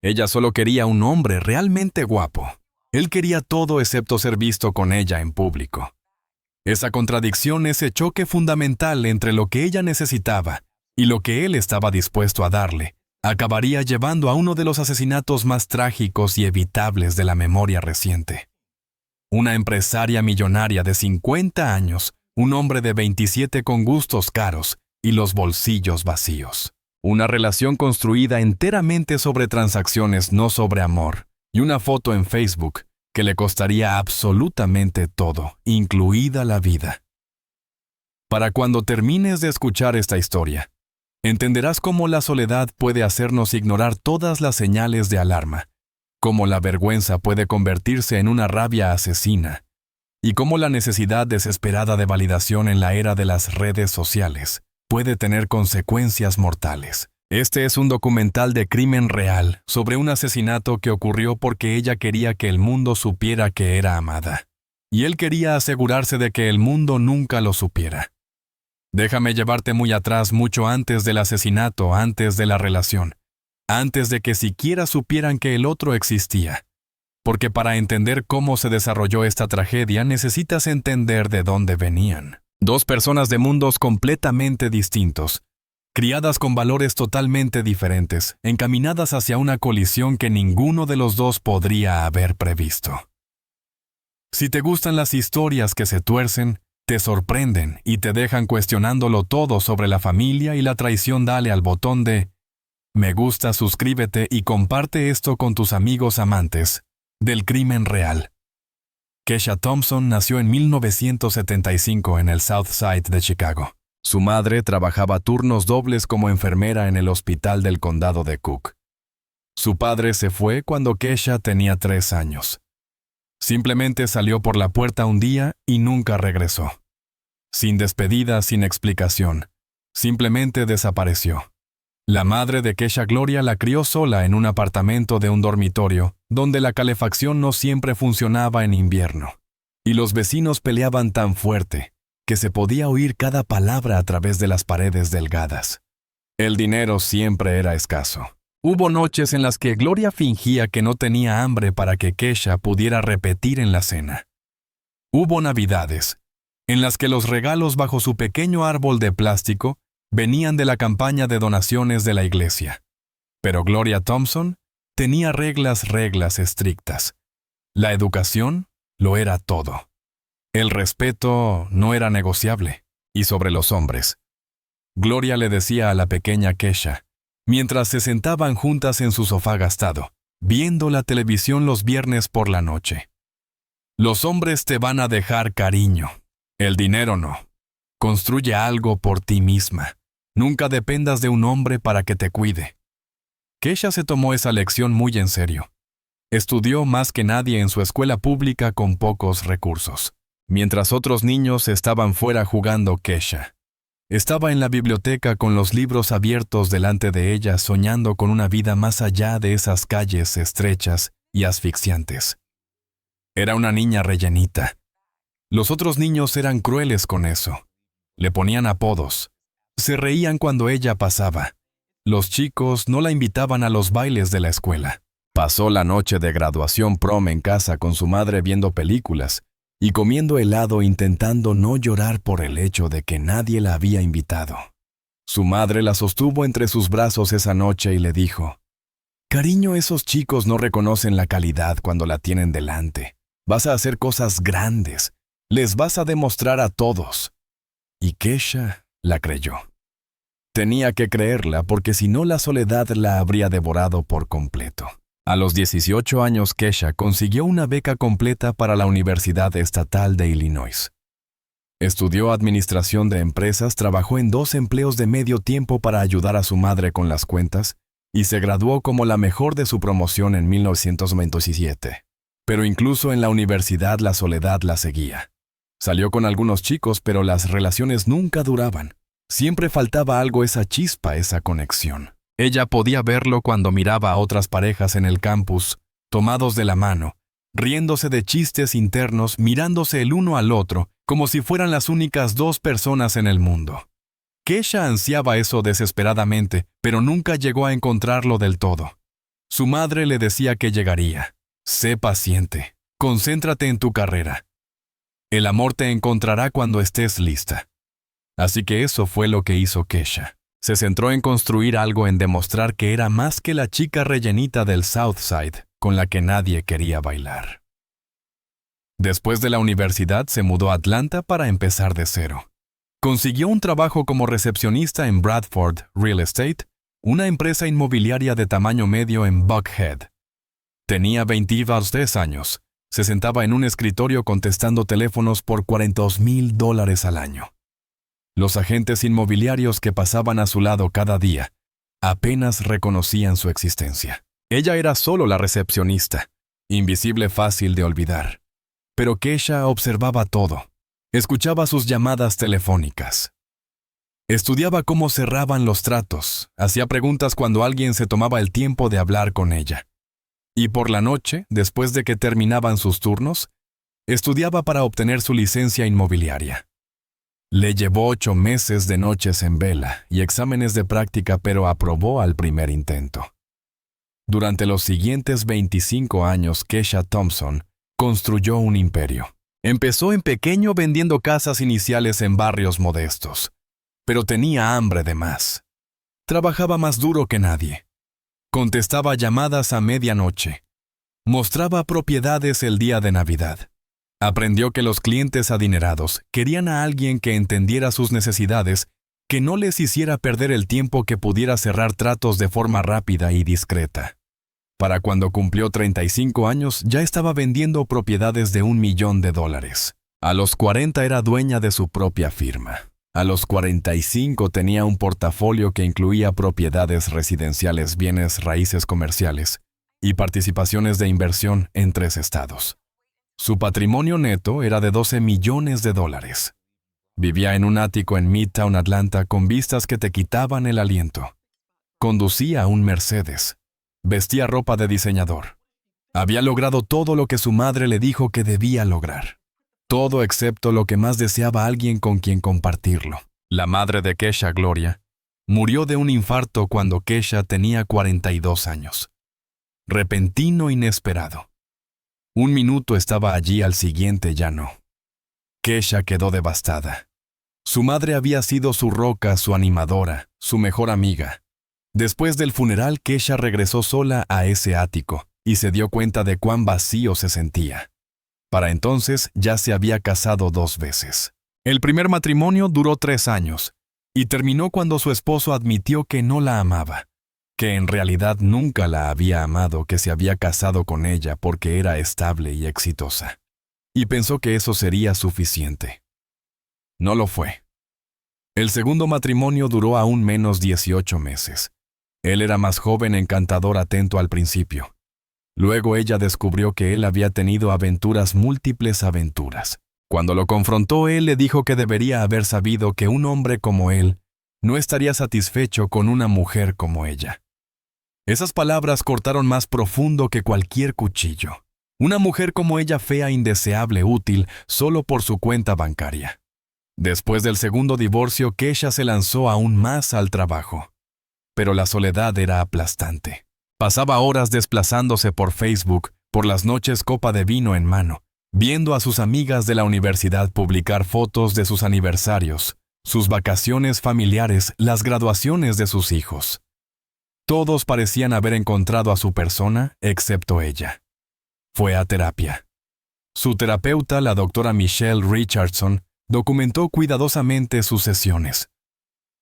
Ella solo quería un hombre realmente guapo. Él quería todo excepto ser visto con ella en público. Esa contradicción, ese choque fundamental entre lo que ella necesitaba y lo que él estaba dispuesto a darle, acabaría llevando a uno de los asesinatos más trágicos y evitables de la memoria reciente. Una empresaria millonaria de 50 años, un hombre de 27 con gustos caros y los bolsillos vacíos. Una relación construida enteramente sobre transacciones, no sobre amor, y una foto en Facebook que le costaría absolutamente todo, incluida la vida. Para cuando termines de escuchar esta historia, entenderás cómo la soledad puede hacernos ignorar todas las señales de alarma, cómo la vergüenza puede convertirse en una rabia asesina, y cómo la necesidad desesperada de validación en la era de las redes sociales puede tener consecuencias mortales. Este es un documental de crimen real sobre un asesinato que ocurrió porque ella quería que el mundo supiera que era amada. Y él quería asegurarse de que el mundo nunca lo supiera. Déjame llevarte muy atrás, mucho antes del asesinato, antes de la relación, antes de que siquiera supieran que el otro existía. Porque para entender cómo se desarrolló esta tragedia necesitas entender de dónde venían. Dos personas de mundos completamente distintos, criadas con valores totalmente diferentes, encaminadas hacia una colisión que ninguno de los dos podría haber previsto. Si te gustan las historias que se tuercen, te sorprenden y te dejan cuestionándolo todo sobre la familia y la traición, dale al botón de me gusta, suscríbete y comparte esto con tus amigos amantes del crimen real. Keisha Thompson nació en 1975 en el South Side de Chicago. Su madre trabajaba turnos dobles como enfermera en el hospital del condado de Cook. Su padre se fue cuando Keisha tenía 3 años. Simplemente salió por la puerta un día y nunca regresó. Sin despedida, sin explicación. Simplemente desapareció. La madre de Keisha, Gloria, la crió sola en un apartamento de un dormitorio, donde la calefacción no siempre funcionaba en invierno. Y los vecinos peleaban tan fuerte que se podía oír cada palabra a través de las paredes delgadas. El dinero siempre era escaso. Hubo noches en las que Gloria fingía que no tenía hambre para que Keisha pudiera repetir en la cena. Hubo navidades en las que los regalos bajo su pequeño árbol de plástico venían de la campaña de donaciones de la iglesia. Pero Gloria Thompson tenía reglas estrictas. La educación lo era todo. El respeto no era negociable. Y sobre los hombres. Gloria le decía a la pequeña Keisha, mientras se sentaban juntas en su sofá gastado, viendo la televisión los viernes por la noche. Los hombres te van a dejar cariño. El dinero no. Construye algo por ti misma. Nunca dependas de un hombre para que te cuide. Keisha se tomó esa lección muy en serio. Estudió más que nadie en su escuela pública con pocos recursos. Mientras otros niños estaban fuera jugando, Keisha estaba en la biblioteca con los libros abiertos delante de ella, soñando con una vida más allá de esas calles estrechas y asfixiantes. Era una niña rellenita. Los otros niños eran crueles con eso. Le ponían apodos. Se reían cuando ella pasaba. Los chicos no la invitaban a los bailes de la escuela. Pasó la noche de graduación prom en casa con su madre viendo películas y comiendo helado, intentando no llorar por el hecho de que nadie la había invitado. Su madre la sostuvo entre sus brazos esa noche y le dijo, «Cariño, esos chicos no reconocen la calidad cuando la tienen delante. Vas a hacer cosas grandes. Les vas a demostrar a todos». Y Keisha la creyó. Tenía que creerla porque si no la soledad la habría devorado por completo. A los 18 años, Keisha consiguió una beca completa para la Universidad Estatal de Illinois. Estudió administración de empresas, trabajó en 2 empleos de medio tiempo para ayudar a su madre con las cuentas y se graduó como la mejor de su promoción en 1927. Pero incluso en la universidad la soledad la seguía. Salió con algunos chicos, pero las relaciones nunca duraban. Siempre faltaba algo, esa chispa, esa conexión. Ella podía verlo cuando miraba a otras parejas en el campus, tomados de la mano, riéndose de chistes internos, mirándose el uno al otro, como si fueran las únicas 2 personas en el mundo. Keisha ansiaba eso desesperadamente, pero nunca llegó a encontrarlo del todo. Su madre le decía que llegaría. Sé paciente. Concéntrate en tu carrera. El amor te encontrará cuando estés lista. Así que eso fue lo que hizo Kesha. Se centró en construir algo, en demostrar que era más que la chica rellenita del Southside con la que nadie quería bailar. Después de la universidad se mudó a Atlanta para empezar de cero. Consiguió un trabajo como recepcionista en Bradford Real Estate, una empresa inmobiliaria de tamaño medio en Buckhead. Tenía 23 años. Se sentaba en un escritorio contestando teléfonos por $42,000 al año. Los agentes inmobiliarios que pasaban a su lado cada día apenas reconocían su existencia. Ella era solo la recepcionista, invisible, fácil de olvidar. Pero Kesha observaba todo. Escuchaba sus llamadas telefónicas. Estudiaba cómo cerraban los tratos, hacía preguntas cuando alguien se tomaba el tiempo de hablar con ella. Y por la noche, después de que terminaban sus turnos, estudiaba para obtener su licencia inmobiliaria. Le llevó 8 meses de noches en vela y exámenes de práctica, pero aprobó al primer intento. Durante los siguientes 25 años, Kesha Thompson construyó un imperio. Empezó en pequeño vendiendo casas iniciales en barrios modestos, pero tenía hambre de más. Trabajaba más duro que nadie. Contestaba llamadas a medianoche. Mostraba propiedades el día de Navidad. Aprendió que los clientes adinerados querían a alguien que entendiera sus necesidades, que no les hiciera perder el tiempo, que pudiera cerrar tratos de forma rápida y discreta. Para cuando cumplió 35 años, ya estaba vendiendo propiedades de $1 millón. A los 40 era dueña de su propia firma. A los 45 tenía un portafolio que incluía propiedades residenciales, bienes raíces comerciales y participaciones de inversión en 3 estados. Su patrimonio neto era de $12 millones. Vivía en un ático en Midtown Atlanta con vistas que te quitaban el aliento. Conducía un Mercedes. Vestía ropa de diseñador. Había logrado todo lo que su madre le dijo que debía lograr. Todo excepto lo que más deseaba: alguien con quien compartirlo. La madre de Kesha, Gloria, murió de un infarto cuando Kesha tenía 42 años. Repentino, inesperado. Un minuto estaba allí, al siguiente ya no. Kesha quedó devastada. Su madre había sido su roca, su animadora, su mejor amiga. Después del funeral, Kesha regresó sola a ese ático y se dio cuenta de cuán vacío se sentía. Para entonces ya se había casado 2 veces. El primer matrimonio duró 3 años y terminó cuando su esposo admitió que no la amaba, que en realidad nunca la había amado, que se había casado con ella porque era estable y exitosa. Y pensó que eso sería suficiente. No lo fue. El segundo matrimonio duró aún menos 18 meses. Él era más joven, encantador, atento al principio. Luego ella descubrió que él había tenido múltiples aventuras. Cuando lo confrontó, él le dijo que debería haber sabido que un hombre como él no estaría satisfecho con una mujer como ella. Esas palabras cortaron más profundo que cualquier cuchillo. Una mujer como ella, fea, indeseable, útil, solo por su cuenta bancaria. Después del segundo divorcio, Kesha se lanzó aún más al trabajo. Pero la soledad era aplastante. Pasaba horas desplazándose por Facebook, por las noches, copa de vino en mano, viendo a sus amigas de la universidad publicar fotos de sus aniversarios, sus vacaciones familiares, las graduaciones de sus hijos. Todos parecían haber encontrado a su persona, excepto ella. Fue a terapia. Su terapeuta, la doctora Michelle Richardson, documentó cuidadosamente sus sesiones.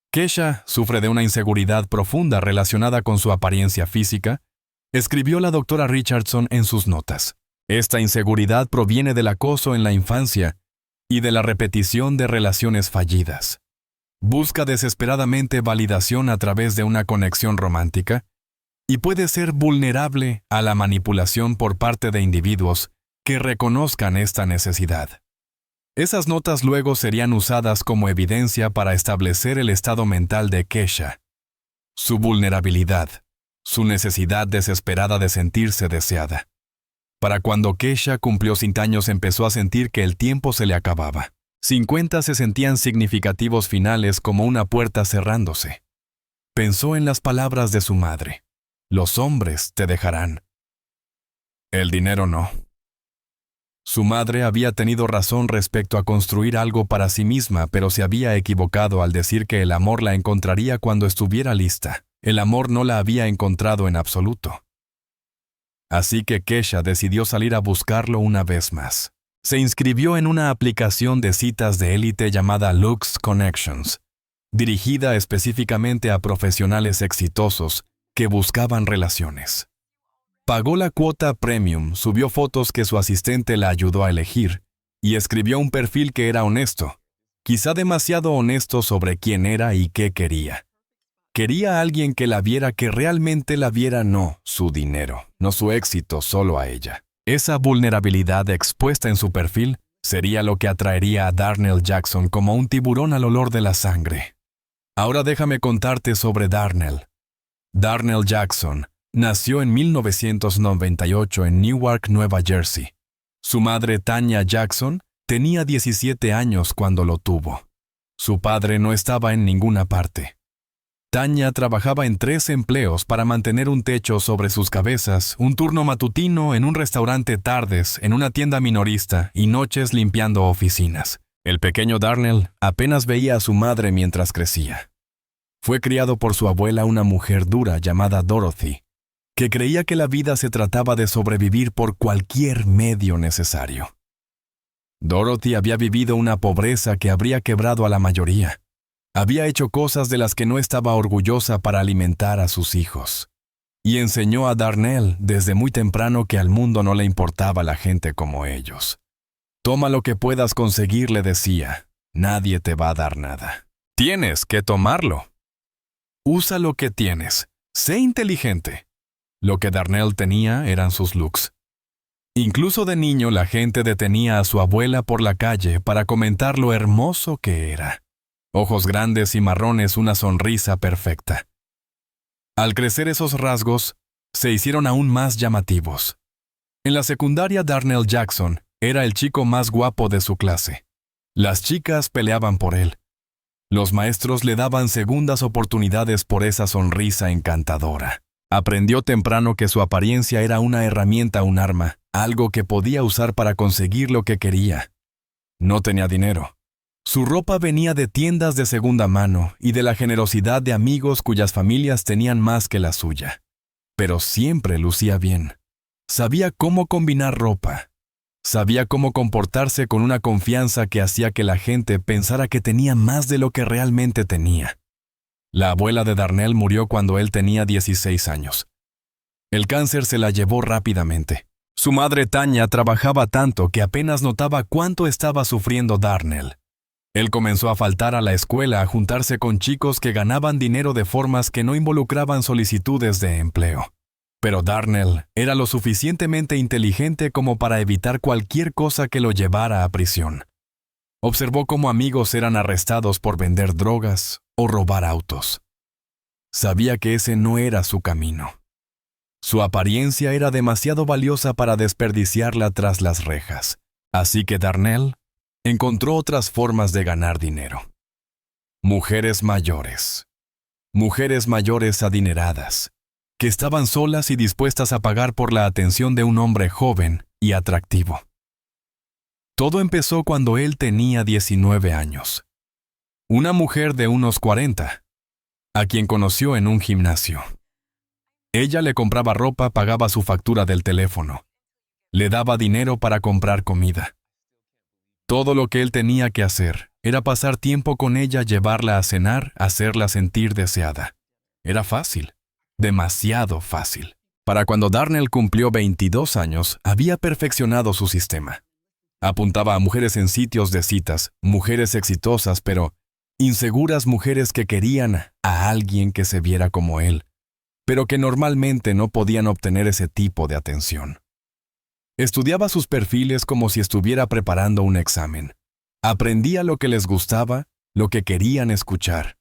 Kesha sufre de una inseguridad profunda relacionada con su apariencia física, escribió la doctora Richardson en sus notas. Esta inseguridad proviene del acoso en la infancia y de la repetición de relaciones fallidas. Busca desesperadamente validación a través de una conexión romántica y puede ser vulnerable a la manipulación por parte de individuos que reconozcan esta necesidad. Esas notas luego serían usadas como evidencia para establecer el estado mental de Kesha, su vulnerabilidad, su necesidad desesperada de sentirse deseada. Para cuando Kesha cumplió 50 años, empezó a sentir que el tiempo se le acababa. 50 se sentían significativos finales, como una puerta cerrándose. Pensó en las palabras de su madre. Los hombres te dejarán. El dinero no. Su madre había tenido razón respecto a construir algo para sí misma, pero se había equivocado al decir que el amor la encontraría cuando estuviera lista. El amor no la había encontrado en absoluto. Así que Kesha decidió salir a buscarlo una vez más. Se inscribió en una aplicación de citas de élite llamada Lux Connections, dirigida específicamente a profesionales exitosos que buscaban relaciones. Pagó la cuota premium, subió fotos que su asistente la ayudó a elegir y escribió un perfil que era honesto, quizá demasiado honesto sobre quién era y qué quería. Quería a alguien que la viera, que realmente la viera, no su dinero, no su éxito, solo a ella. Esa vulnerabilidad expuesta en su perfil sería lo que atraería a Darnell Jackson como un tiburón al olor de la sangre. Ahora déjame contarte sobre Darnell. Darnell Jackson nació en 1998 en Newark, Nueva Jersey. Su madre, Tanya Jackson, tenía 17 años cuando lo tuvo. Su padre no estaba en ninguna parte. Tanya trabajaba en 3 empleos para mantener un techo sobre sus cabezas, un turno matutino en un restaurante, tardes en una tienda minorista y noches limpiando oficinas. El pequeño Darnell apenas veía a su madre mientras crecía. Fue criado por su abuela, una mujer dura llamada Dorothy, que creía que la vida se trataba de sobrevivir por cualquier medio necesario. Dorothy había vivido una pobreza que habría quebrado a la mayoría. Había hecho cosas de las que no estaba orgullosa para alimentar a sus hijos. Y enseñó a Darnell desde muy temprano que al mundo no le importaba la gente como ellos. Toma lo que puedas conseguir, le decía. Nadie te va a dar nada. Tienes que tomarlo. Usa lo que tienes. Sé inteligente. Lo que Darnell tenía eran sus looks. Incluso de niño la gente detenía a su abuela por la calle para comentar lo hermoso que era. Ojos grandes y marrones, una sonrisa perfecta. Al crecer esos rasgos, se hicieron aún más llamativos. En la secundaria, Darnell Jackson era el chico más guapo de su clase. Las chicas peleaban por él. Los maestros le daban segundas oportunidades por esa sonrisa encantadora. Aprendió temprano que su apariencia era una herramienta, un arma, algo que podía usar para conseguir lo que quería. No tenía dinero. Su ropa venía de tiendas de segunda mano y de la generosidad de amigos cuyas familias tenían más que la suya. Pero siempre lucía bien. Sabía cómo combinar ropa. Sabía cómo comportarse con una confianza que hacía que la gente pensara que tenía más de lo que realmente tenía. La abuela de Darnell murió cuando él tenía 16 años. El cáncer se la llevó rápidamente. Su madre, Tanya, trabajaba tanto que apenas notaba cuánto estaba sufriendo Darnell. Él comenzó a faltar a la escuela, a juntarse con chicos que ganaban dinero de formas que no involucraban solicitudes de empleo. Pero Darnell era lo suficientemente inteligente como para evitar cualquier cosa que lo llevara a prisión. Observó cómo amigos eran arrestados por vender drogas o robar autos. Sabía que ese no era su camino. Su apariencia era demasiado valiosa para desperdiciarla tras las rejas. Así que Darnell encontró otras formas de ganar dinero. Mujeres mayores. Mujeres mayores adineradas, que estaban solas y dispuestas a pagar por la atención de un hombre joven y atractivo. Todo empezó cuando él tenía 19 años. Una mujer de unos 40, a quien conoció en un gimnasio. Ella le compraba ropa, pagaba su factura del teléfono. Le daba dinero para comprar comida. Todo lo que él tenía que hacer era pasar tiempo con ella, llevarla a cenar, hacerla sentir deseada. Era fácil, demasiado fácil. Para cuando Darnell cumplió 22 años, había perfeccionado su sistema. Apuntaba a mujeres en sitios de citas, mujeres exitosas, pero inseguras, mujeres que querían a alguien que se viera como él, pero que normalmente no podían obtener ese tipo de atención. Estudiaba sus perfiles como si estuviera preparando un examen. Aprendía lo que les gustaba, lo que querían escuchar.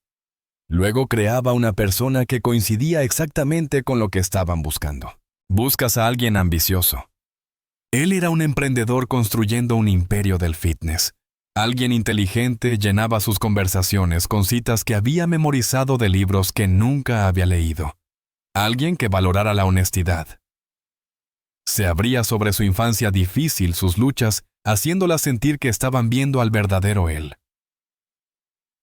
Luego creaba una persona que coincidía exactamente con lo que estaban buscando. Buscas a alguien ambicioso. Él era un emprendedor construyendo un imperio del fitness. Alguien inteligente, llenaba sus conversaciones con citas que había memorizado de libros que nunca había leído. alguien que valorara la honestidad. Se abría sobre su infancia difícil, sus luchas, haciéndola sentir que estaban viendo al verdadero él.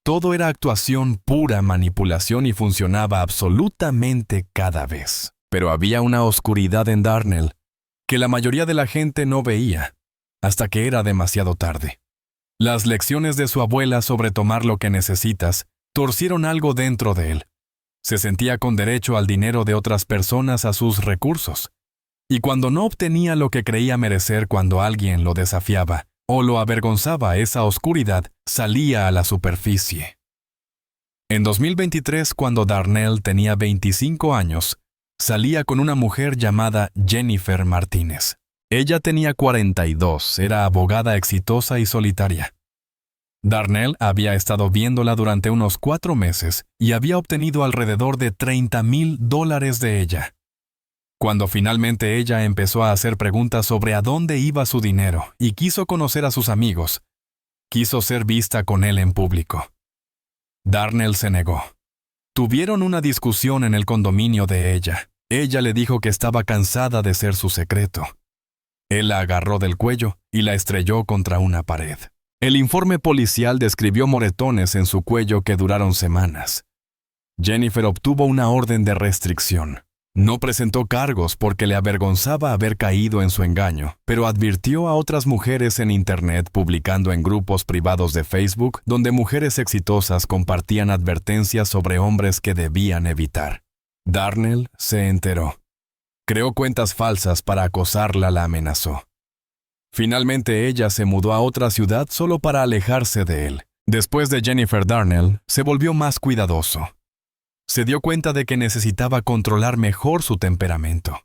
Todo era actuación, pura manipulación y funcionaba absolutamente cada vez. Pero había una oscuridad en Darnell que la mayoría de la gente no veía, hasta que era demasiado tarde. Las lecciones de su abuela sobre tomar lo que necesitas torcieron algo dentro de él. Se sentía con derecho al dinero de otras personas, a sus recursos. Y cuando no obtenía lo que creía merecer, cuando alguien lo desafiaba o lo avergonzaba, esa oscuridad salía a la superficie. En 2023, cuando Darnell tenía 25 años, salía con una mujer llamada Jennifer Martínez. Ella tenía 42, era abogada exitosa y solitaria. Darnell había estado viéndola durante unos 4 meses y había obtenido alrededor de $30,000 de ella. Cuando finalmente ella empezó a hacer preguntas sobre a dónde iba su dinero y quiso conocer a sus amigos, quiso ser vista con él en público. Darnell se negó. Tuvieron una discusión en el condominio de ella. Ella le dijo que estaba cansada de ser su secreto. Él la agarró del cuello y la estrelló contra una pared. El informe policial describió moretones en su cuello que duraron semanas. Jennifer obtuvo una orden de restricción. No presentó cargos porque le avergonzaba haber caído en su engaño, pero advirtió a otras mujeres en Internet, publicando en grupos privados de Facebook donde mujeres exitosas compartían advertencias sobre hombres que debían evitar. Darnell se enteró. Creó cuentas falsas para acosarla, la amenazó. Finalmente ella se mudó a otra ciudad solo para alejarse de él. Después de Jennifer, Darnell se volvió más cuidadoso. Se dio cuenta de que necesitaba controlar mejor su temperamento.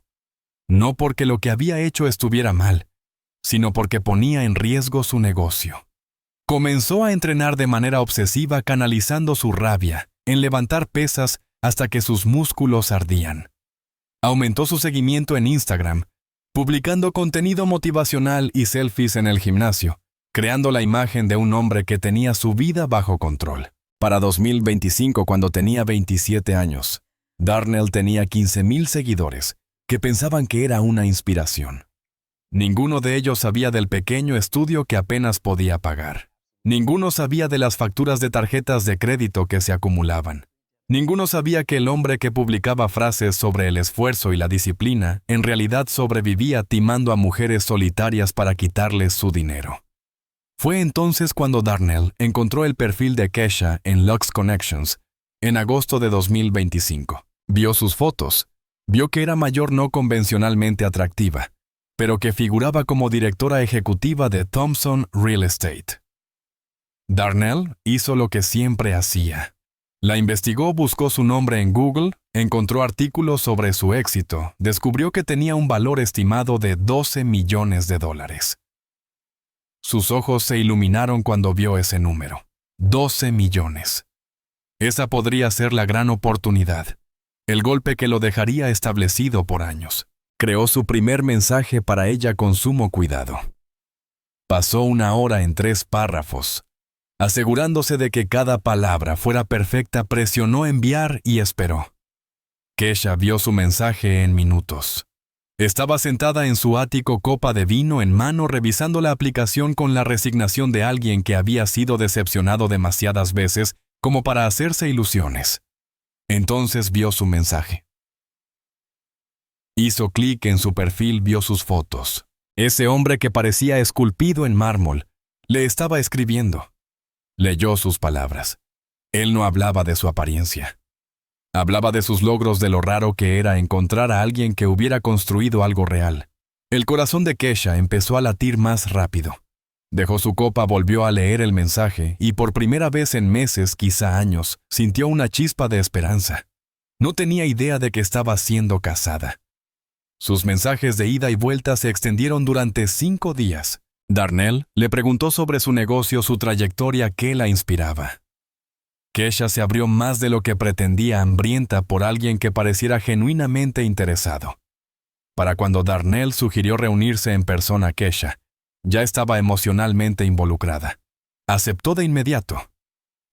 No porque lo que había hecho estuviera mal, sino porque ponía en riesgo su negocio. Comenzó a entrenar de manera obsesiva, canalizando su rabia en levantar pesas hasta que sus músculos ardían. Aumentó su seguimiento en Instagram, publicando contenido motivacional y selfies en el gimnasio, creando la imagen de un hombre que tenía su vida bajo control. Para 2025, cuando tenía 27 años, Darnell tenía 15,000 seguidores que pensaban que era una inspiración. Ninguno de ellos sabía del pequeño estudio que apenas podía pagar. Ninguno sabía de las facturas de tarjetas de crédito que se acumulaban. Ninguno sabía que el hombre que publicaba frases sobre el esfuerzo y la disciplina en realidad sobrevivía timando a mujeres solitarias para quitarles su dinero. Fue entonces cuando Darnell encontró el perfil de Kesha en Lux Connections en agosto de 2025. Vio sus fotos, vio que era mayor, no convencionalmente atractiva, pero que figuraba como directora ejecutiva de Thompson Real Estate. Darnell hizo lo que siempre hacía. La investigó, buscó su nombre en Google, encontró artículos sobre su éxito, descubrió que tenía un valor estimado de $12 millones. Sus ojos se iluminaron cuando vio ese número. 12 millones. Esa podría ser la gran oportunidad, el golpe que lo dejaría establecido por años. Creó su primer mensaje para ella con sumo cuidado. Pasó 1 hora en 3 párrafos. Asegurándose de que cada palabra fuera perfecta, presionó enviar y esperó. Kesha vio su mensaje en minutos. Estaba sentada en su ático, copa de vino en mano, revisando la aplicación con la resignación de alguien que había sido decepcionado demasiadas veces como para hacerse ilusiones. Entonces vio su mensaje. Hizo clic en su perfil, vio sus fotos. Ese hombre que parecía esculpido en mármol le estaba escribiendo. Leyó sus palabras. Él no hablaba de su apariencia. Hablaba de sus logros, de lo raro que era encontrar a alguien que hubiera construido algo real. El corazón de Kesha empezó a latir más rápido. Dejó su copa, volvió a leer el mensaje y por primera vez en meses, quizá años, sintió una chispa de esperanza. No tenía idea de que estaba siendo casada. Sus mensajes de ida y vuelta se extendieron durante 5 días. Darnell le preguntó sobre su negocio, su trayectoria, qué la inspiraba. Kesha se abrió más de lo que pretendía, hambrienta por alguien que pareciera genuinamente interesado. Para cuando Darnell sugirió reunirse en persona, Kesha ya estaba emocionalmente involucrada. Aceptó de inmediato.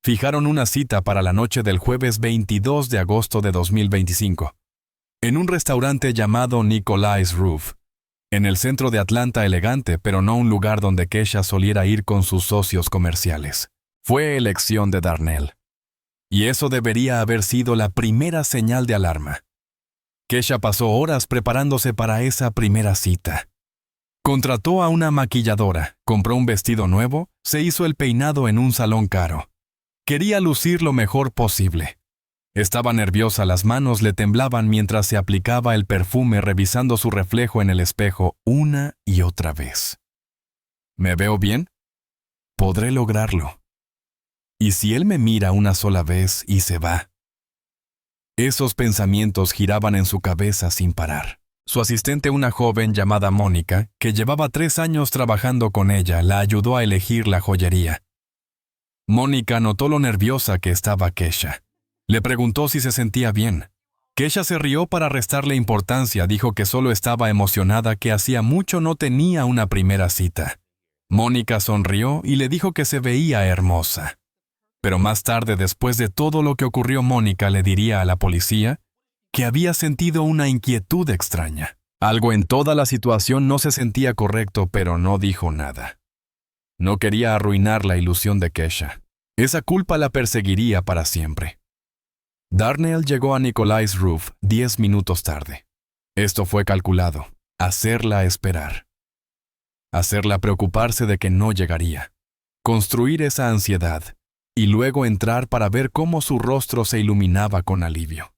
Fijaron una cita para la noche del jueves 22 de agosto de 2025. en un restaurante llamado Nicolai's Roof, en el centro de Atlanta elegante, pero no un lugar donde Kesha soliera ir con sus socios comerciales. Fue elección de Darnell. Y eso debería haber sido la primera señal de alarma. Kesha pasó horas preparándose para esa primera cita. Contrató a una maquilladora, compró un vestido nuevo, se hizo el peinado en un salón caro. Quería lucir lo mejor posible. Estaba nerviosa, las manos le temblaban mientras se aplicaba el perfume revisando su reflejo en el espejo una y otra vez. ¿Me veo bien? Podré lograrlo. ¿Y si él me mira una sola vez y se va? Esos pensamientos giraban en su cabeza sin parar. Su asistente, una joven llamada Mónica, que llevaba 3 años trabajando con ella, la ayudó a elegir la joyería. Mónica notó lo nerviosa que estaba Kesha. Le preguntó si se sentía bien. Kesha se rió para restarle importancia, dijo que solo estaba emocionada, que hacía mucho no tenía una primera cita. Mónica sonrió y le dijo que se veía hermosa. Pero más tarde, después de todo lo que ocurrió, Mónica le diría a la policía que había sentido una inquietud extraña. Algo en toda la situación no se sentía correcto, pero no dijo nada. No quería arruinar la ilusión de Kesha. Esa culpa la perseguiría para siempre. Darnell llegó a Nicolai's Roof 10 minutos tarde. Esto fue calculado. Hacerla esperar. Hacerla preocuparse de que no llegaría. Construir esa ansiedad. Y luego entrar para ver cómo su rostro se iluminaba con alivio.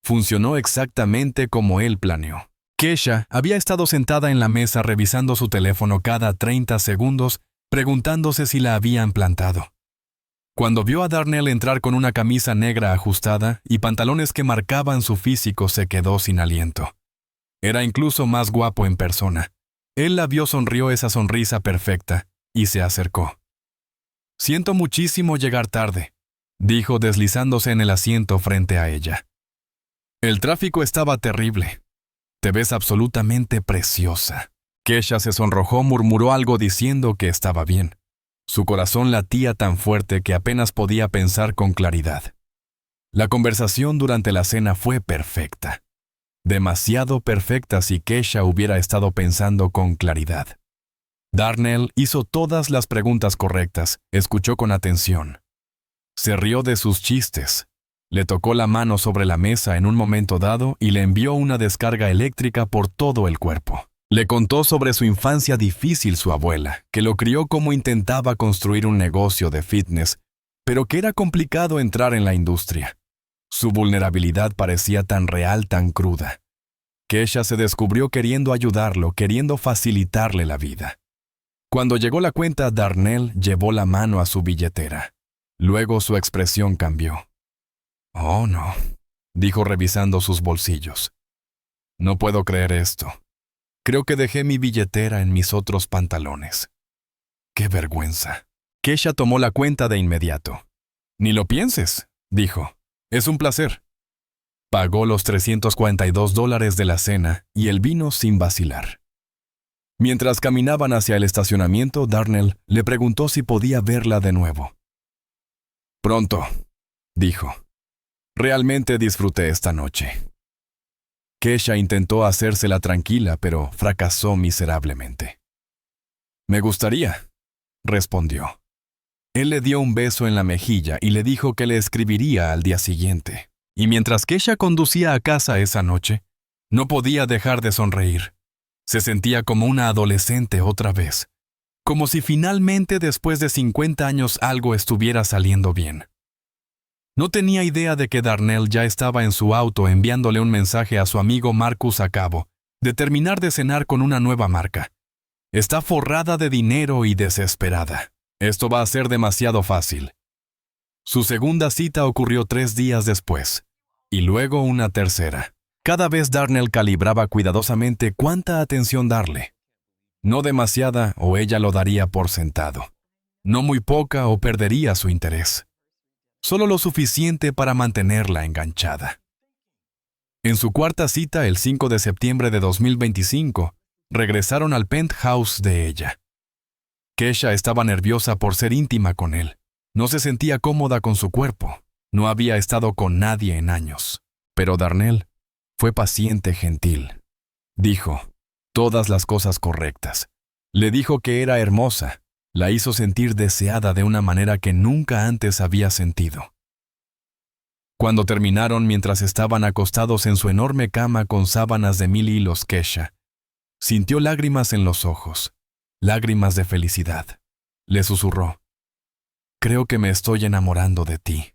Funcionó exactamente como él planeó. Kesha había estado sentada en la mesa revisando su teléfono cada 30 segundos, preguntándose si la habían plantado. Cuando vio a Darnell entrar con una camisa negra ajustada y pantalones que marcaban su físico, se quedó sin aliento. Era incluso más guapo en persona. Él la vio, sonrió esa sonrisa perfecta y se acercó. «Siento muchísimo llegar tarde», dijo deslizándose en el asiento frente a ella. «El tráfico estaba terrible. Te ves absolutamente preciosa». Kesha se sonrojó, murmuró algo diciendo que estaba bien. Su corazón latía tan fuerte que apenas podía pensar con claridad. La conversación durante la cena fue perfecta. Demasiado perfecta si Kesha hubiera estado pensando con claridad. Darnell hizo todas las preguntas correctas, escuchó con atención. Se rió de sus chistes. Le tocó la mano sobre la mesa en un momento dado y le envió una descarga eléctrica por todo el cuerpo. Le contó sobre su infancia difícil, su abuela, que lo crió como intentaba construir un negocio de fitness, pero que era complicado entrar en la industria. Su vulnerabilidad parecía tan real, tan cruda. Kesha se descubrió queriendo ayudarlo, queriendo facilitarle la vida. Cuando llegó la cuenta, Darnell llevó la mano a su billetera. Luego su expresión cambió. «Oh, no», dijo revisando sus bolsillos. «No puedo creer esto. Creo que dejé mi billetera en mis otros pantalones. ¡Qué vergüenza!». Kesha tomó la cuenta de inmediato. «Ni lo pienses», dijo. «Es un placer». Pagó los $342 de la cena y el vino sin vacilar. Mientras caminaban hacia el estacionamiento, Darnell le preguntó si podía verla de nuevo. «Pronto», dijo. «Realmente disfruté esta noche». Kesha intentó hacérsela tranquila, pero fracasó miserablemente. «Me gustaría», respondió. Él le dio un beso en la mejilla y le dijo que le escribiría al día siguiente. Y mientras Kesha conducía a casa esa noche, no podía dejar de sonreír. Se sentía como una adolescente otra vez, como si finalmente después de 50 años algo estuviera saliendo bien. No tenía idea de que Darnell ya estaba en su auto enviándole un mensaje a su amigo Marcus a cabo de terminar de cenar con una nueva marca. Está forrada de dinero y desesperada. Esto va a ser demasiado fácil. Su segunda cita ocurrió 3 días después, y luego una tercera. Cada vez Darnell calibraba cuidadosamente cuánta atención darle. No demasiada o ella lo daría por sentado. No muy poca o perdería su interés. Solo lo suficiente para mantenerla enganchada. En su cuarta cita, el 5 de septiembre de 2025, regresaron al penthouse de ella. Kesha estaba nerviosa por ser íntima con él. No se sentía cómoda con su cuerpo. No había estado con nadie en años. Pero Darnell Fue paciente, gentil. Dijo todas las cosas correctas. Le dijo que era hermosa. La hizo sentir deseada de una manera que nunca antes había sentido. Cuando terminaron, mientras estaban acostados en su enorme cama con sábanas de 1000 hilos, Kesha sintió lágrimas en los ojos, lágrimas de felicidad. Le susurró: «Creo que me estoy enamorando de ti».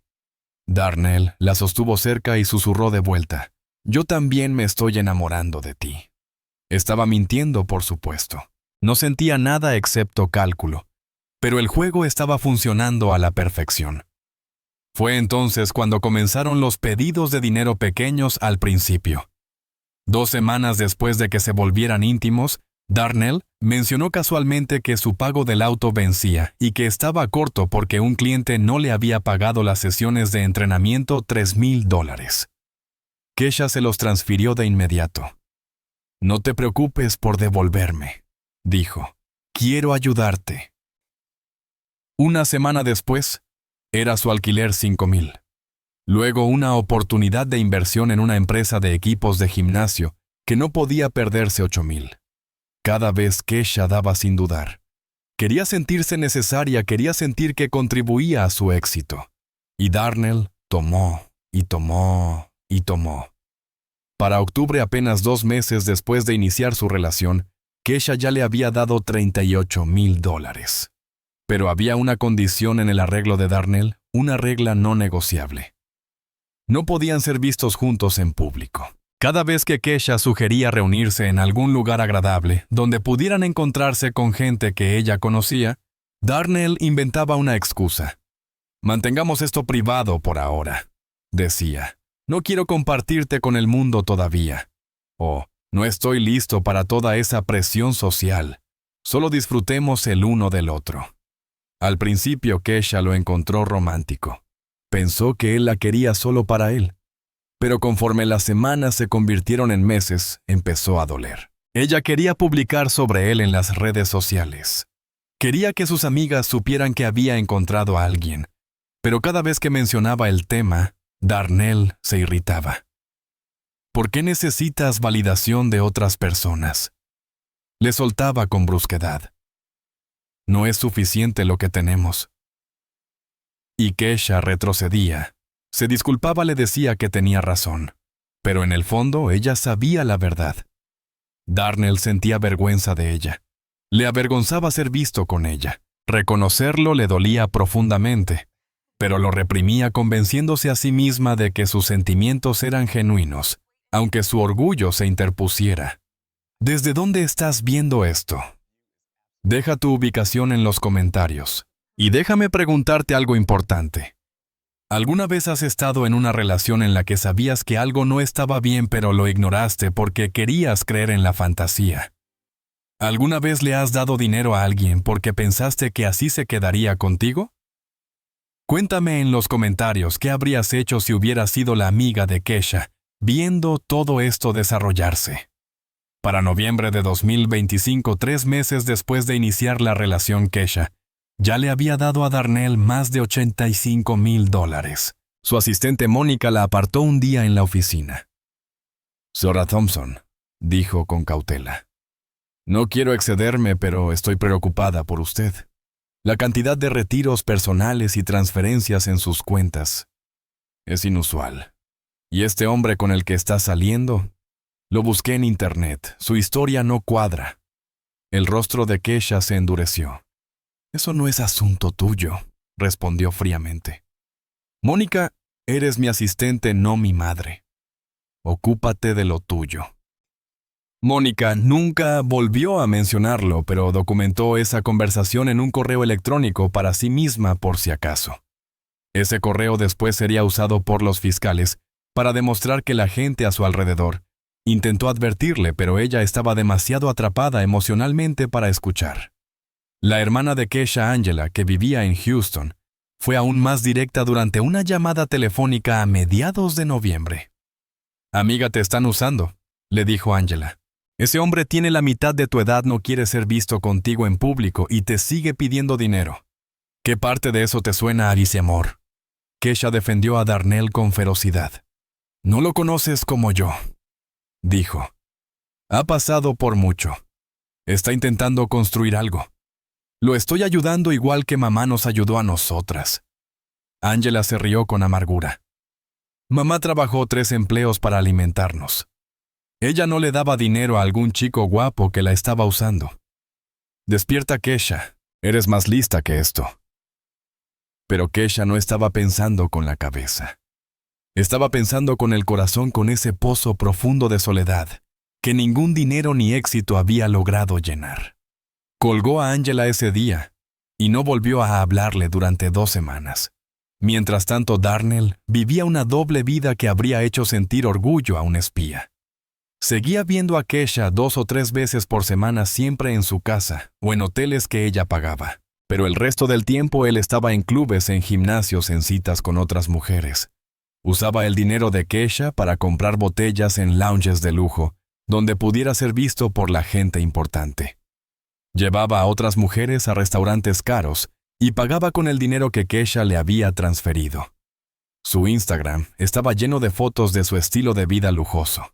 Darnell la sostuvo cerca y susurró de vuelta: «Yo también me estoy enamorando de ti». Estaba mintiendo, por supuesto. No sentía nada excepto cálculo, pero el juego estaba funcionando a la perfección. Fue entonces cuando comenzaron los pedidos de dinero pequeños al principio. 2 semanas después de que se volvieran íntimos, Darnell mencionó casualmente que su pago del auto vencía y que estaba corto porque un cliente no le había pagado las sesiones de entrenamiento $3000. Kesha se los transfirió de inmediato. «No te preocupes por devolverme», dijo. «Quiero ayudarte». Una semana después, era su alquiler $5000. Luego una oportunidad de inversión en una empresa de equipos de gimnasio que no podía perderse $8000. Cada vez Kesha daba sin dudar. Quería sentirse necesaria, quería sentir que contribuía a su éxito. Y Darnell tomó, y tomó, y tomó. Para octubre, apenas 2 meses después de iniciar su relación, Kesha ya le había dado $38000. Pero había una condición en el arreglo de Darnell, una regla no negociable. No podían ser vistos juntos en público. Cada vez que Kesha sugería reunirse en algún lugar agradable, donde pudieran encontrarse con gente que ella conocía, Darnell inventaba una excusa. «Mantengamos esto privado por ahora», decía. «No quiero compartirte con el mundo todavía». O «No estoy listo para toda esa presión social. Solo disfrutemos el uno del otro». Al principio Kesha lo encontró romántico. Pensó que él la quería solo para él. Pero conforme las semanas se convirtieron en meses, empezó a doler. Ella quería publicar sobre él en las redes sociales. Quería que sus amigas supieran que había encontrado a alguien. Pero cada vez que mencionaba el tema, Darnell se irritaba. «¿Por qué necesitas validación de otras personas?», le soltaba con brusquedad. «No es suficiente lo que tenemos». Y Kesha retrocedía. Se disculpaba, le decía que tenía razón. Pero en el fondo ella sabía la verdad. Darnell sentía vergüenza de ella. Le avergonzaba ser visto con ella. Reconocerlo le dolía profundamente, pero lo reprimía convenciéndose a sí misma de que sus sentimientos eran genuinos, aunque su orgullo se interpusiera. ¿Desde dónde estás viendo esto? Deja tu ubicación en los comentarios. Y déjame preguntarte algo importante. ¿Alguna vez has estado en una relación en la que sabías que algo no estaba bien pero lo ignoraste porque querías creer en la fantasía? ¿Alguna vez le has dado dinero a alguien porque pensaste que así se quedaría contigo? Cuéntame en los comentarios qué habrías hecho si hubieras sido la amiga de Kesha, viendo todo esto desarrollarse. Para noviembre de 2025, 3 meses después de iniciar la relación, Kesha ya le había dado a Darnell más de $85,000. Su asistente Mónica la apartó un día en la oficina. «Zora Thompson», dijo con cautela. «No quiero excederme, pero estoy preocupada por usted. La cantidad de retiros personales y transferencias en sus cuentas es inusual. Y este hombre con el que está saliendo, lo busqué en internet. Su historia no cuadra». El rostro de Kesha se endureció. «Eso no es asunto tuyo», respondió fríamente. «Mónica, eres mi asistente, no mi madre. Ocúpate de lo tuyo». Mónica nunca volvió a mencionarlo, pero documentó esa conversación en un correo electrónico para sí misma por si acaso. Ese correo después sería usado por los fiscales para demostrar que la gente a su alrededor intentó advertirle, pero ella estaba demasiado atrapada emocionalmente para escuchar. La hermana de Kesha, Angela, que vivía en Houston, fue aún más directa durante una llamada telefónica a mediados de noviembre. «Amiga, te están usando», le dijo Angela. «Ese hombre tiene la mitad de tu edad, no quiere ser visto contigo en público y te sigue pidiendo dinero. ¿Qué parte de eso te suena a viceamor?». Kesha defendió a Darnell con ferocidad. «No lo conoces como yo. dijo. Ha pasado por mucho. Está intentando construir algo. Lo estoy ayudando igual que mamá nos ayudó a nosotras. Angela se rió con amargura. Mamá trabajó 3 empleos para alimentarnos. Ella no le daba dinero a algún chico guapo que la estaba usando. Despierta, Kesha. Eres más lista que esto. Pero Kesha no estaba pensando con la cabeza. Estaba pensando con el corazón, con ese pozo profundo de soledad que ningún dinero ni éxito había logrado llenar. Colgó a Angela ese día y no volvió a hablarle durante 2 semanas. Mientras tanto, Darnell vivía una doble vida que habría hecho sentir orgullo a un espía. Seguía viendo a Kesha 2 o 3 veces por semana, siempre en su casa o en hoteles que ella pagaba. Pero el resto del tiempo él estaba en clubes, en gimnasios, en citas con otras mujeres. Usaba el dinero de Kesha para comprar botellas en lounges de lujo, donde pudiera ser visto por la gente importante. Llevaba a otras mujeres a restaurantes caros y pagaba con el dinero que Kesha le había transferido. Su Instagram estaba lleno de fotos de su estilo de vida lujoso.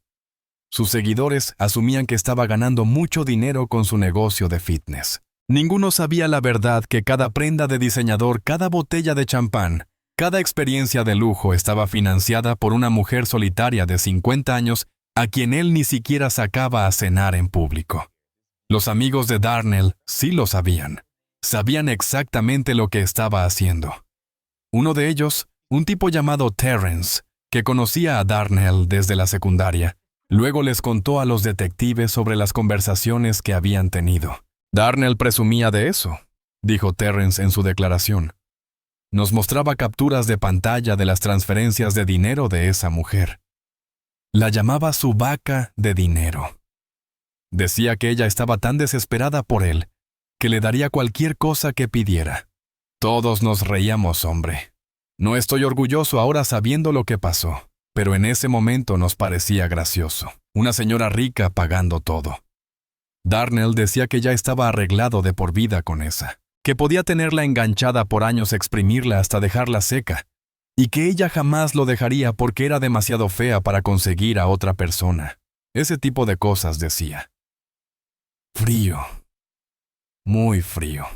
Sus seguidores asumían que estaba ganando mucho dinero con su negocio de fitness. Ninguno sabía la verdad, que cada prenda de diseñador, cada botella de champán, cada experiencia de lujo estaba financiada por una mujer solitaria de 50 años a quien él ni siquiera sacaba a cenar en público. Los amigos de Darnell sí lo sabían. Sabían exactamente lo que estaba haciendo. Uno de ellos, un tipo llamado Terrence, que conocía a Darnell desde la secundaria, luego les contó a los detectives sobre las conversaciones que habían tenido. Darnell presumía de eso, dijo Terrence en su declaración. Nos mostraba capturas de pantalla de las transferencias de dinero de esa mujer. La llamaba su vaca de dinero. Decía que ella estaba tan desesperada por él que le daría cualquier cosa que pidiera. Todos nos reíamos, hombre. No estoy orgulloso ahora sabiendo lo que pasó, pero en ese momento nos parecía gracioso. Una señora rica pagando todo. Darnell decía que ya estaba arreglado de por vida con esa, que podía tenerla enganchada por años, exprimirla hasta dejarla seca, y que ella jamás lo dejaría porque era demasiado fea para conseguir a otra persona. Ese tipo de cosas decía. Frío. Muy frío.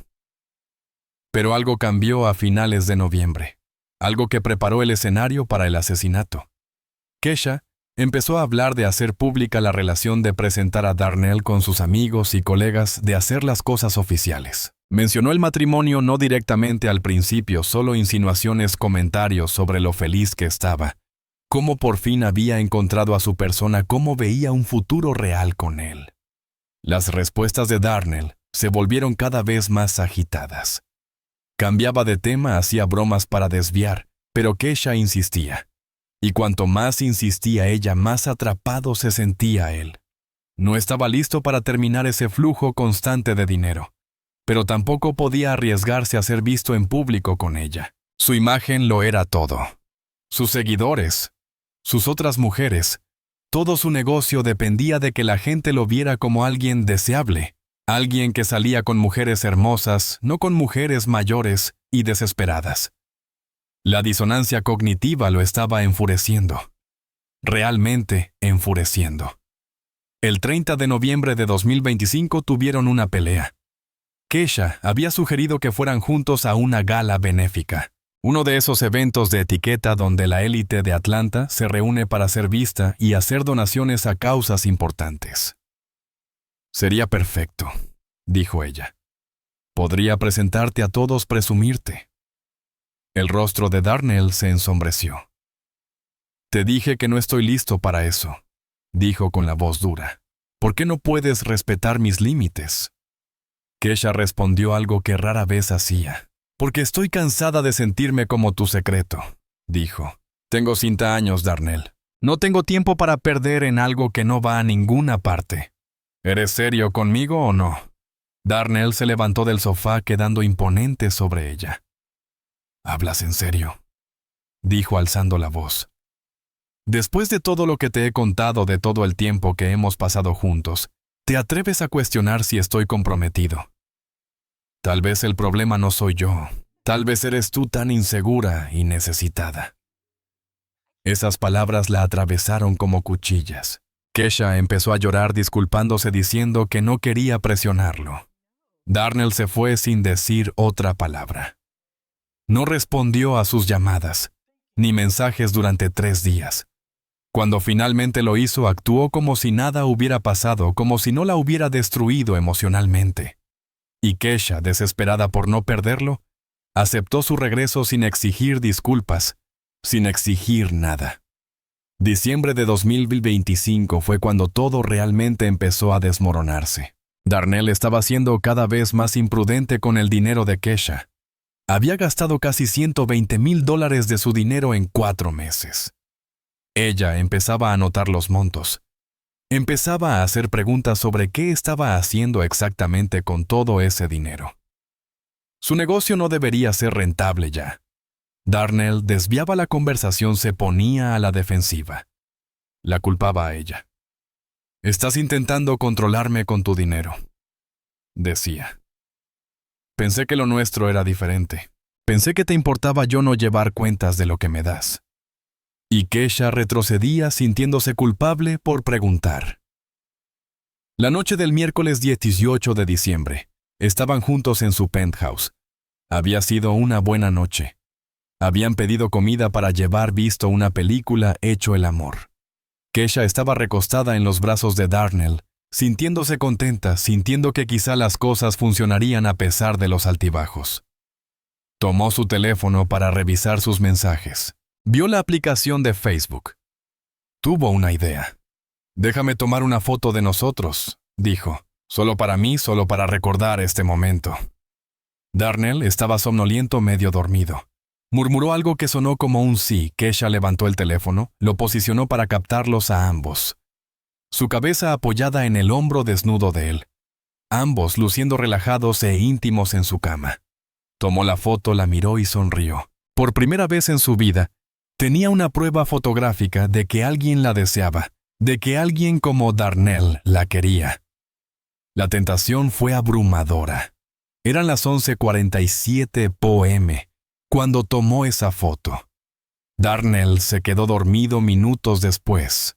Pero algo cambió a finales de noviembre. Algo que preparó el escenario para el asesinato. Kesha empezó a hablar de hacer pública la relación, de presentar a Darnell con sus amigos y colegas, de hacer las cosas oficiales. Mencionó el matrimonio no directamente al principio, solo insinuaciones, comentarios sobre lo feliz que estaba, cómo por fin había encontrado a su persona, cómo veía un futuro real con él. Las respuestas de Darnell se volvieron cada vez más agitadas. Cambiaba de tema, hacía bromas para desviar, pero Kesha insistía. Y cuanto más insistía ella, más atrapado se sentía él. No estaba listo para terminar ese flujo constante de dinero, pero tampoco podía arriesgarse a ser visto en público con ella. Su imagen lo era todo. Sus seguidores, sus otras mujeres, todo su negocio dependía de que la gente lo viera como alguien deseable, alguien que salía con mujeres hermosas, no con mujeres mayores y desesperadas. La disonancia cognitiva lo estaba enfureciendo. Realmente enfureciendo. El 30 de noviembre de 2025 tuvieron una pelea. Kesha había sugerido que fueran juntos a una gala benéfica, uno de esos eventos de etiqueta donde la élite de Atlanta se reúne para ser vista y hacer donaciones a causas importantes. Sería perfecto, dijo ella. Podría presentarte a todos, presumirte. El rostro de Darnell se ensombreció. Te dije que no estoy listo para eso, dijo con la voz dura. ¿Por qué no puedes respetar mis límites? Kesha respondió algo que rara vez hacía. Porque estoy cansada de sentirme como tu secreto, dijo. Tengo 50 años, Darnell. No tengo tiempo para perder en algo que no va a ninguna parte. ¿Eres serio conmigo o no? Darnell se levantó del sofá, quedando imponente sobre ella. ¿Hablas en serio?, dijo alzando la voz. Después de todo lo que te he contado, de todo el tiempo que hemos pasado juntos, ¿te atreves a cuestionar si estoy comprometido? Tal vez el problema no soy yo. Tal vez eres tú tan insegura y necesitada. Esas palabras la atravesaron como cuchillas. Kesha empezó a llorar disculpándose diciendo que no quería presionarlo. Darnell se fue sin decir otra palabra. No respondió a sus llamadas, ni mensajes durante 3 días. Cuando finalmente lo hizo, actuó como si nada hubiera pasado, como si no la hubiera destruido emocionalmente. Y Kesha, desesperada por no perderlo, aceptó su regreso sin exigir disculpas, sin exigir nada. Diciembre de 2025 fue cuando todo realmente empezó a desmoronarse. Darnell estaba siendo cada vez más imprudente con el dinero de Kesha. Había gastado casi $120,000 de su dinero en 4 meses. Ella empezaba a anotar los montos. Empezaba a hacer preguntas sobre qué estaba haciendo exactamente con todo ese dinero. Su negocio no debería ser rentable ya. Darnell desviaba la conversación, se ponía a la defensiva. La culpaba a ella. «Estás intentando controlarme con tu dinero», decía. «Pensé que lo nuestro era diferente. Pensé que te importaba yo no llevar cuentas de lo que me das». Y Kesha retrocedía sintiéndose culpable por preguntar. La noche del miércoles 18 de diciembre, estaban juntos en su penthouse. Había sido una buena noche. Habían pedido comida para llevar, visto una película, hecho el amor. Kesha estaba recostada en los brazos de Darnell, sintiéndose contenta, sintiendo que quizá las cosas funcionarían a pesar de los altibajos. Tomó su teléfono para revisar sus mensajes. Vio la aplicación de Facebook. Tuvo una idea. «Déjame tomar una foto de nosotros», dijo. «Solo para mí, solo para recordar este momento». Darnell estaba somnoliento, medio dormido. Murmuró algo que sonó como un sí. Kesha levantó el teléfono, lo posicionó para captarlos a ambos. Su cabeza apoyada en el hombro desnudo de él. Ambos luciendo relajados e íntimos en su cama. Tomó la foto, la miró y sonrió. Por primera vez en su vida, tenía una prueba fotográfica de que alguien la deseaba, de que alguien como Darnell la quería. La tentación fue abrumadora. Eran las 11:47 p.m. cuando tomó esa foto. Darnell se quedó dormido minutos después,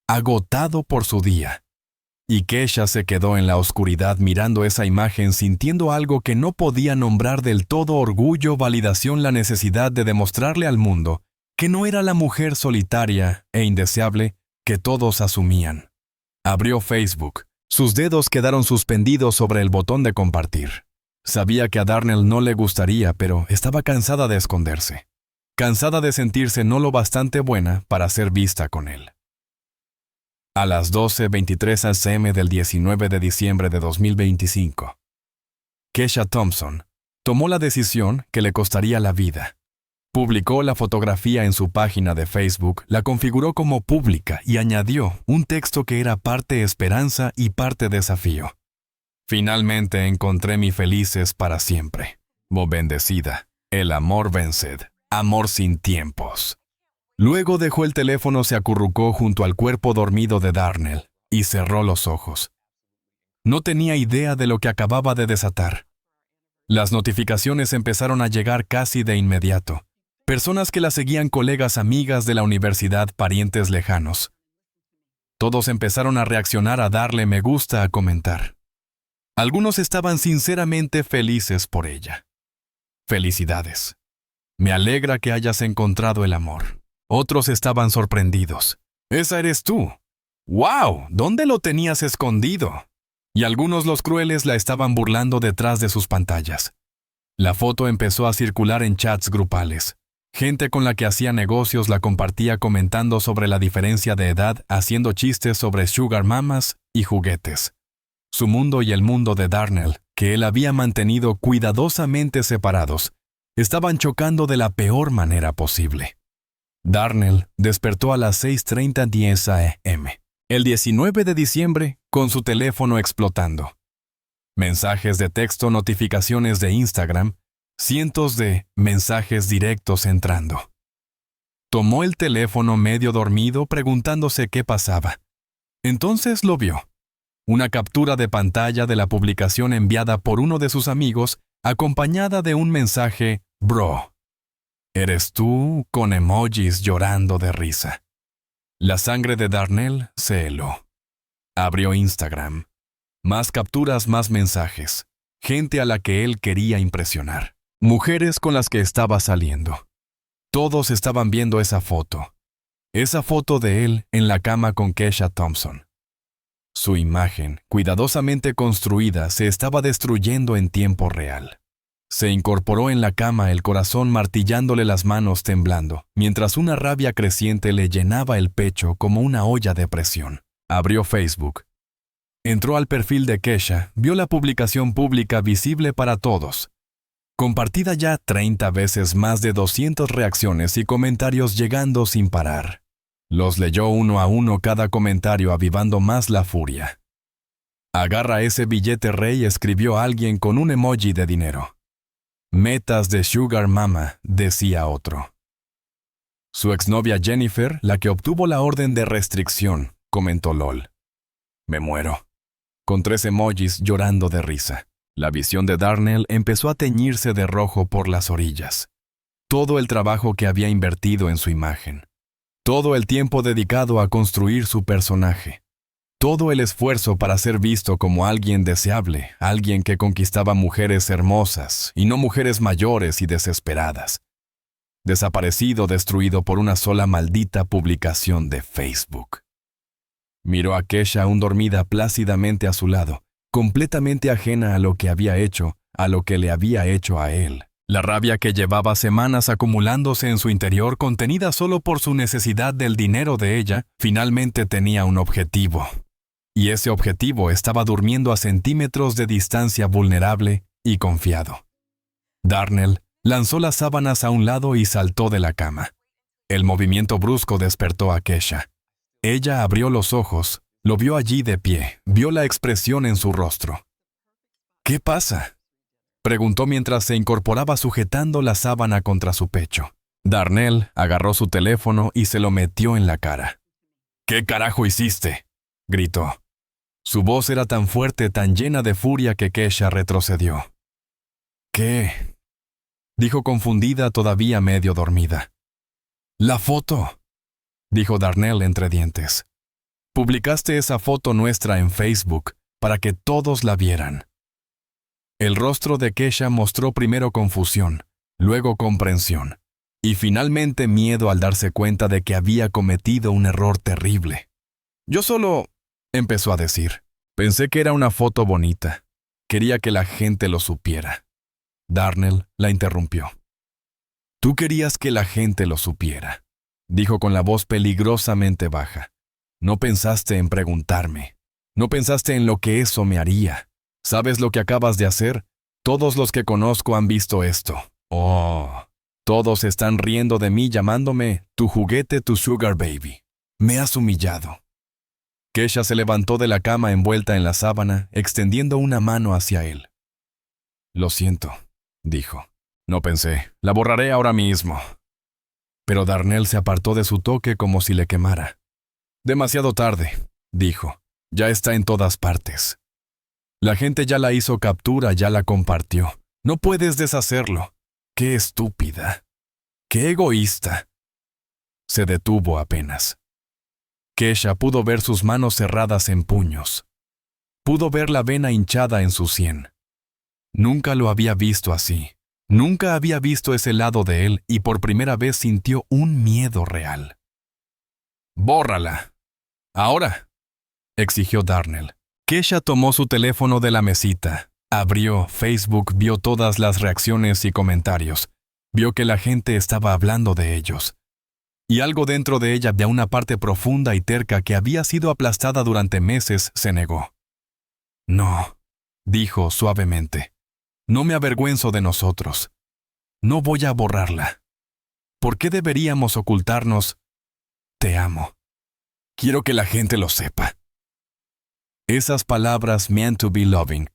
agotado por su día. Y Kesha se quedó en la oscuridad mirando esa imagen, sintiendo algo que no podía nombrar del todo: orgullo, validación, la necesidad de demostrarle al mundo que no era la mujer solitaria e indeseable que todos asumían. Abrió Facebook. Sus dedos quedaron suspendidos sobre el botón de compartir. Sabía que a Darnell no le gustaría, pero estaba cansada de esconderse. Cansada de sentirse no lo bastante buena para ser vista con él. A las 12:23 a.m. del 19 de diciembre de 2025, Kesha Thompson tomó la decisión que le costaría la vida. Publicó la fotografía en su página de Facebook, la configuró como pública y añadió un texto que era parte esperanza y parte desafío. «Finalmente encontré mi felices para siempre. Bendecida. El amor venced. Amor sin tiempos». Luego dejó el teléfono, se acurrucó junto al cuerpo dormido de Darnell y cerró los ojos. No tenía idea de lo que acababa de desatar. Las notificaciones empezaron a llegar casi de inmediato. Personas que la seguían, colegas, amigas de la universidad, parientes lejanos. Todos empezaron a reaccionar, a darle me gusta, a comentar. Algunos estaban sinceramente felices por ella. «Felicidades. Me alegra que hayas encontrado el amor». Otros estaban sorprendidos. «¡Esa eres tú! ¡Wow! ¿Dónde lo tenías escondido?». Y algunos, los crueles, la estaban burlando detrás de sus pantallas. La foto empezó a circular en chats grupales. Gente con la que hacía negocios la compartía comentando sobre la diferencia de edad, haciendo chistes sobre sugar mamas y juguetes. Su mundo y el mundo de Darnell, que él había mantenido cuidadosamente separados, estaban chocando de la peor manera posible. Darnell despertó a las 6:30 a.m. el 19 de diciembre con su teléfono explotando. Mensajes de texto, notificaciones de Instagram, cientos de mensajes directos entrando. Tomó el teléfono medio dormido preguntándose qué pasaba. Entonces lo vio. Una captura de pantalla de la publicación enviada por uno de sus amigos, acompañada de un mensaje: «Bro, eres tú», con emojis llorando de risa. La sangre de Darnell se heló. Abrió Instagram. Más capturas, más mensajes. Gente a la que él quería impresionar. Mujeres con las que estaba saliendo. Todos estaban viendo esa foto. Esa foto de él en la cama con Kesha Thompson. Su imagen, cuidadosamente construida, se estaba destruyendo en tiempo real. Se incorporó en la cama, el corazón martillándole, las manos temblando, mientras una rabia creciente le llenaba el pecho como una olla de presión. Abrió Facebook. Entró al perfil de Kesha, vio la publicación pública visible para todos. Compartida ya 30 veces, más de 200 reacciones y comentarios llegando sin parar. Los leyó uno a uno, cada comentario avivando más la furia. Agarra ese billete, rey, escribió alguien con un emoji de dinero. Metas de Sugar Mama, decía otro. Su exnovia Jennifer, la que obtuvo la orden de restricción, comentó LOL. Me muero. Con 3 emojis llorando de risa. La visión de Darnell empezó a teñirse de rojo por las orillas. Todo el trabajo que había invertido en su imagen. Todo el tiempo dedicado a construir su personaje. Todo el esfuerzo para ser visto como alguien deseable, alguien que conquistaba mujeres hermosas y no mujeres mayores y desesperadas. Desaparecido, destruido por una sola maldita publicación de Facebook. Miró a Kesha aún dormida plácidamente a su lado, completamente ajena a lo que había hecho, a lo que le había hecho a él. La rabia que llevaba semanas acumulándose en su interior, contenida solo por su necesidad del dinero de ella, finalmente tenía un objetivo. Y ese objetivo estaba durmiendo a centímetros de distancia, vulnerable y confiado. Darnell lanzó las sábanas a un lado y saltó de la cama. El movimiento brusco despertó a Kesha. Ella abrió los ojos, lo vio allí de pie, vio la expresión en su rostro. ¿Qué pasa?, preguntó mientras se incorporaba sujetando la sábana contra su pecho. Darnell agarró su teléfono y se lo metió en la cara. ¿Qué carajo hiciste?, gritó. Su voz era tan fuerte, tan llena de furia que Kesha retrocedió. ¿Qué?, dijo confundida, todavía medio dormida. La foto, dijo Darnell entre dientes. Publicaste esa foto nuestra en Facebook para que todos la vieran. El rostro de Kesha mostró primero confusión, luego comprensión, y finalmente miedo al darse cuenta de que había cometido un error terrible. Yo solo, empezó a decir, pensé que era una foto bonita. Quería que la gente lo supiera. Darnell la interrumpió. Tú querías que la gente lo supiera, dijo con la voz peligrosamente baja. No pensaste en preguntarme. No pensaste en lo que eso me haría. ¿Sabes lo que acabas de hacer? Todos los que conozco han visto esto. Oh, todos están riendo de mí llamándome tu juguete, tu sugar baby. Me has humillado. Kesha se levantó de la cama envuelta en la sábana, extendiendo una mano hacia él. Lo siento, dijo. No pensé. La borraré ahora mismo. Pero Darnell se apartó de su toque como si le quemara. Demasiado tarde, dijo. Ya está en todas partes. La gente ya la hizo captura, ya la compartió. No puedes deshacerlo. ¡Qué estúpida! ¡Qué egoísta! Se detuvo apenas. Kesha pudo ver sus manos cerradas en puños. Pudo ver la vena hinchada en su sien. Nunca lo había visto así. Nunca había visto ese lado de él y por primera vez sintió un miedo real. ¡Bórrala! ¡Ahora!, exigió Darnell. Kesha tomó su teléfono de la mesita, abrió Facebook, vio todas las reacciones y comentarios, vio que la gente estaba hablando de ellos. Y algo dentro de ella, de una parte profunda y terca que había sido aplastada durante meses, se negó. No, dijo suavemente. No me avergüenzo de nosotros. No voy a borrarla. ¿Por qué deberíamos ocultarnos? Te amo. Quiero que la gente lo sepa. Esas palabras, meant to be loving,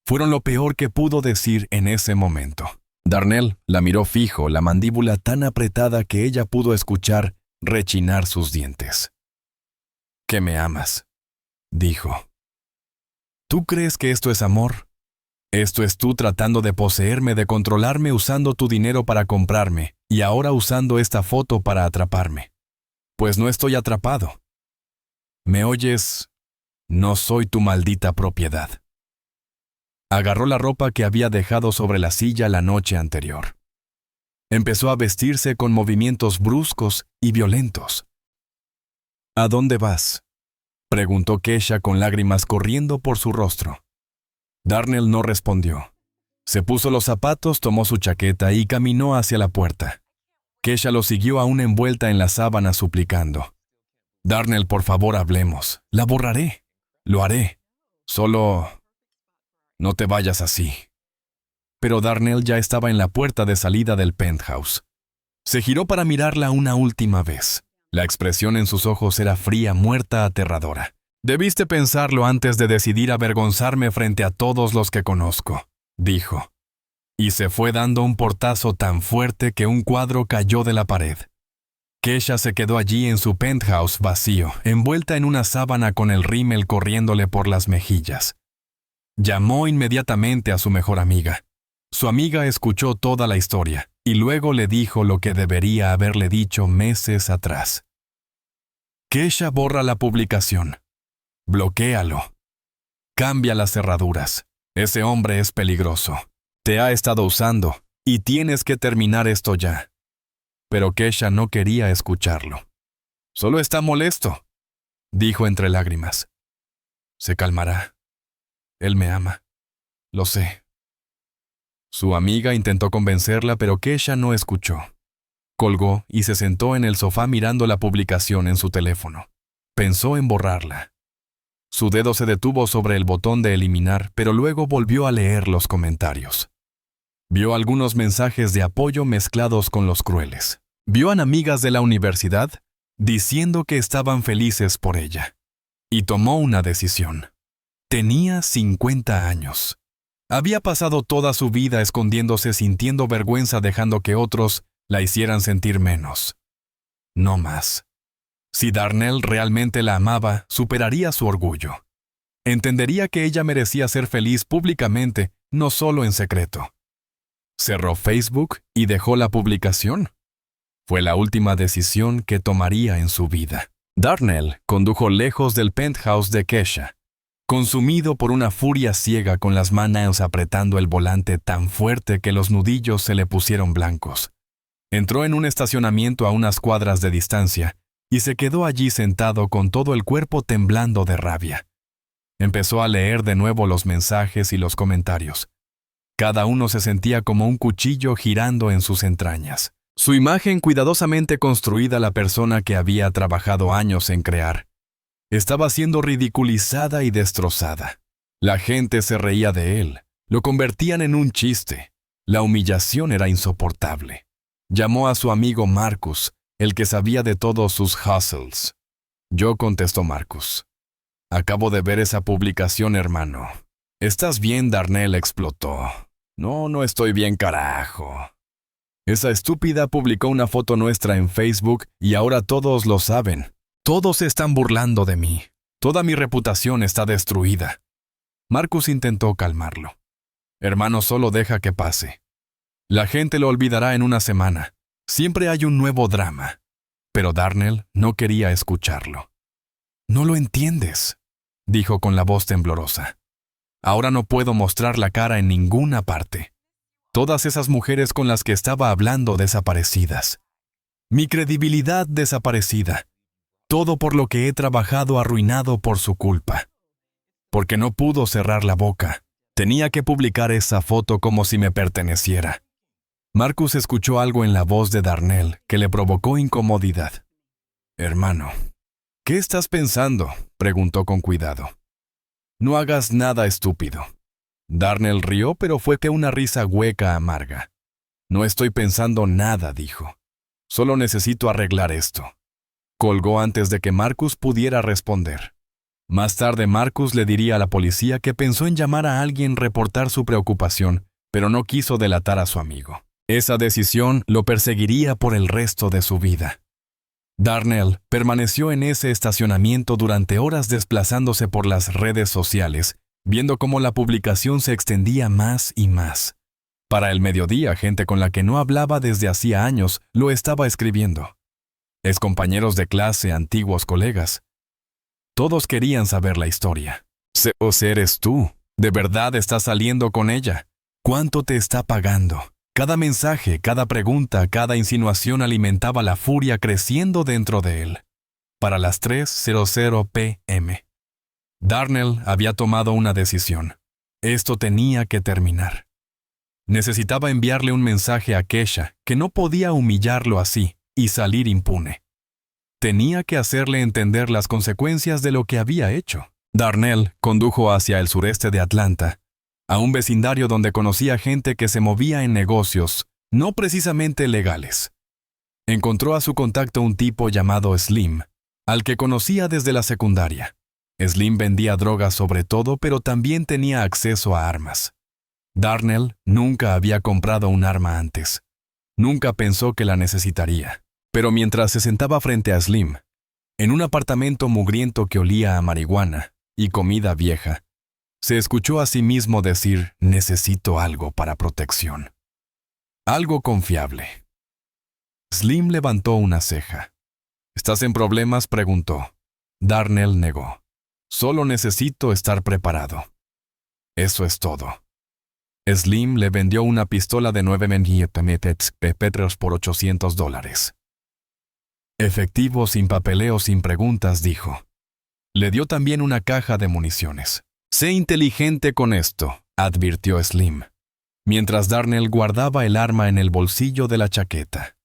fueron lo peor que pudo decir en ese momento. Darnell la miró fijo, la mandíbula tan apretada que ella pudo escuchar rechinar sus dientes. «¿Que me amas?», dijo. «¿Tú crees que esto es amor? Esto es tú tratando de poseerme, de controlarme, usando tu dinero para comprarme, y ahora usando esta foto para atraparme. Pues no estoy atrapado. ¿Me oyes No soy tu maldita propiedad. Agarró la ropa que había dejado sobre la silla la noche anterior. Empezó a vestirse con movimientos bruscos y violentos. ¿A dónde vas?, preguntó Kesha con lágrimas corriendo por su rostro. Darnell no respondió. Se puso los zapatos, tomó su chaqueta y caminó hacia la puerta. Kesha lo siguió aún envuelta en la sábana suplicando. Darnell, por favor, hablemos. La borraré. Lo haré. Solo... no te vayas así. Pero Darnell ya estaba en la puerta de salida del penthouse. Se giró para mirarla una última vez. La expresión en sus ojos era fría, muerta, aterradora. Debiste pensarlo antes de decidir avergonzarme frente a todos los que conozco, dijo. Y se fue dando un portazo tan fuerte que un cuadro cayó de la pared. Kesha se quedó allí en su penthouse vacío, envuelta en una sábana con el rímel corriéndole por las mejillas. Llamó inmediatamente a su mejor amiga. Su amiga escuchó toda la historia y luego le dijo lo que debería haberle dicho meses atrás. Kesha, borra la publicación. Bloquéalo. Cambia las cerraduras. Ese hombre es peligroso. Te ha estado usando y tienes que terminar esto ya. Pero Kesha no quería escucharlo. Solo está molesto, dijo entre lágrimas. Se calmará. Él me ama. Lo sé. Su amiga intentó convencerla, pero Kesha no escuchó. Colgó y se sentó en el sofá mirando la publicación en su teléfono. Pensó en borrarla. Su dedo se detuvo sobre el botón de eliminar, pero luego volvió a leer los comentarios. Vio algunos mensajes de apoyo mezclados con los crueles. Vio a amigas de la universidad diciendo que estaban felices por ella. Y tomó una decisión. Tenía 50 años. Había pasado toda su vida escondiéndose, sintiendo vergüenza, dejando que otros la hicieran sentir menos. No más. Si Darnell realmente la amaba, superaría su orgullo. Entendería que ella merecía ser feliz públicamente, no solo en secreto. Cerró Facebook y dejó la publicación. Fue la última decisión que tomaría en su vida. Darnell condujo lejos del penthouse de Kesha, consumido por una furia ciega, con las manos apretando el volante tan fuerte que los nudillos se le pusieron blancos. Entró en un estacionamiento a unas cuadras de distancia y se quedó allí sentado con todo el cuerpo temblando de rabia. Empezó a leer de nuevo los mensajes y los comentarios. Cada uno se sentía como un cuchillo girando en sus entrañas. Su imagen cuidadosamente construida, la persona que había trabajado años en crear, estaba siendo ridiculizada y destrozada. La gente se reía de él, lo convertían en un chiste. La humillación era insoportable. Llamó a su amigo Marcus, el que sabía de todos sus hustles. Yo, contestó Marcus. Acabo de ver esa publicación, hermano. ¿Estás bien? Darnell explotó. No estoy bien, carajo. Esa estúpida publicó una foto nuestra en Facebook y ahora todos lo saben. Todos se están burlando de mí. Toda mi reputación está destruida. Marcus intentó calmarlo. Hermano, solo deja que pase. La gente lo olvidará en una semana. Siempre hay un nuevo drama. Pero Darnell no quería escucharlo. No lo entiendes, dijo con la voz temblorosa. Ahora no puedo mostrar la cara en ninguna parte. Todas esas mujeres con las que estaba hablando desaparecidas. Mi credibilidad desaparecida. Todo por lo que he trabajado arruinado por su culpa. Porque no pudo cerrar la boca. Tenía que publicar esa foto como si me perteneciera. Marcus escuchó algo en la voz de Darnell que le provocó incomodidad. Hermano, ¿qué estás pensando?, preguntó con cuidado. No hagas nada estúpido. Darnell rió, pero fue que una risa hueca, amarga. No estoy pensando nada, dijo. Solo necesito arreglar esto. Colgó antes de que Marcus pudiera responder. Más tarde Marcus le diría a la policía que pensó en llamar a alguien, reportar su preocupación, pero no quiso delatar a su amigo. Esa decisión lo perseguiría por el resto de su vida. Darnell permaneció en ese estacionamiento durante horas, desplazándose por las redes sociales, viendo cómo la publicación se extendía más y más. Para el mediodía, gente con la que no hablaba desde hacía años lo estaba escribiendo. Excompañeros de clase, antiguos colegas. Todos querían saber la historia. ¿O eres tú? ¿De verdad estás saliendo con ella? ¿Cuánto te está pagando? Cada mensaje, cada pregunta, cada insinuación alimentaba la furia creciendo dentro de él. Para las 3:00 p.m. Darnell había tomado una decisión. Esto tenía que terminar. Necesitaba enviarle un mensaje a Kesha, que no podía humillarlo así y salir impune. Tenía que hacerle entender las consecuencias de lo que había hecho. Darnell condujo hacia el sureste de Atlanta, a un vecindario donde conocía gente que se movía en negocios, no precisamente legales. Encontró a su contacto un tipo llamado Slim, al que conocía desde la secundaria. Slim vendía drogas sobre todo, pero también tenía acceso a armas. Darnell nunca había comprado un arma antes. Nunca pensó que la necesitaría. Pero mientras se sentaba frente a Slim, en un apartamento mugriento que olía a marihuana y comida vieja, se escuchó a sí mismo decir: necesito algo para protección. Algo confiable. Slim levantó una ceja. ¿Estás en problemas?, preguntó. Darnell negó. Solo necesito estar preparado. Eso es todo. Slim le vendió una pistola de 9 mm por $800. Efectivo, sin papeleo, sin preguntas, dijo. Le dio también una caja de municiones. Sé inteligente con esto, advirtió Slim, mientras Darnell guardaba el arma en el bolsillo de la chaqueta.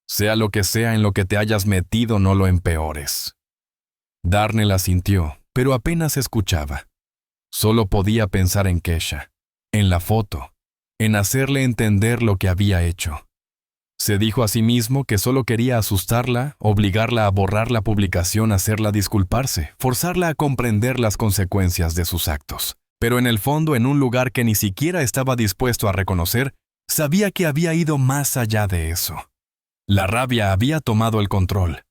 Sea lo que sea en lo que te hayas metido, no lo empeores. Darnell asintió, pero apenas escuchaba. Solo podía pensar en Kesha, en la foto, en hacerle entender lo que había hecho. Se dijo a sí mismo que solo quería asustarla, obligarla a borrar la publicación, hacerla disculparse, forzarla a comprender las consecuencias de sus actos. Pero en el fondo, en un lugar que ni siquiera estaba dispuesto a reconocer, sabía que había ido más allá de eso. La rabia había tomado el control.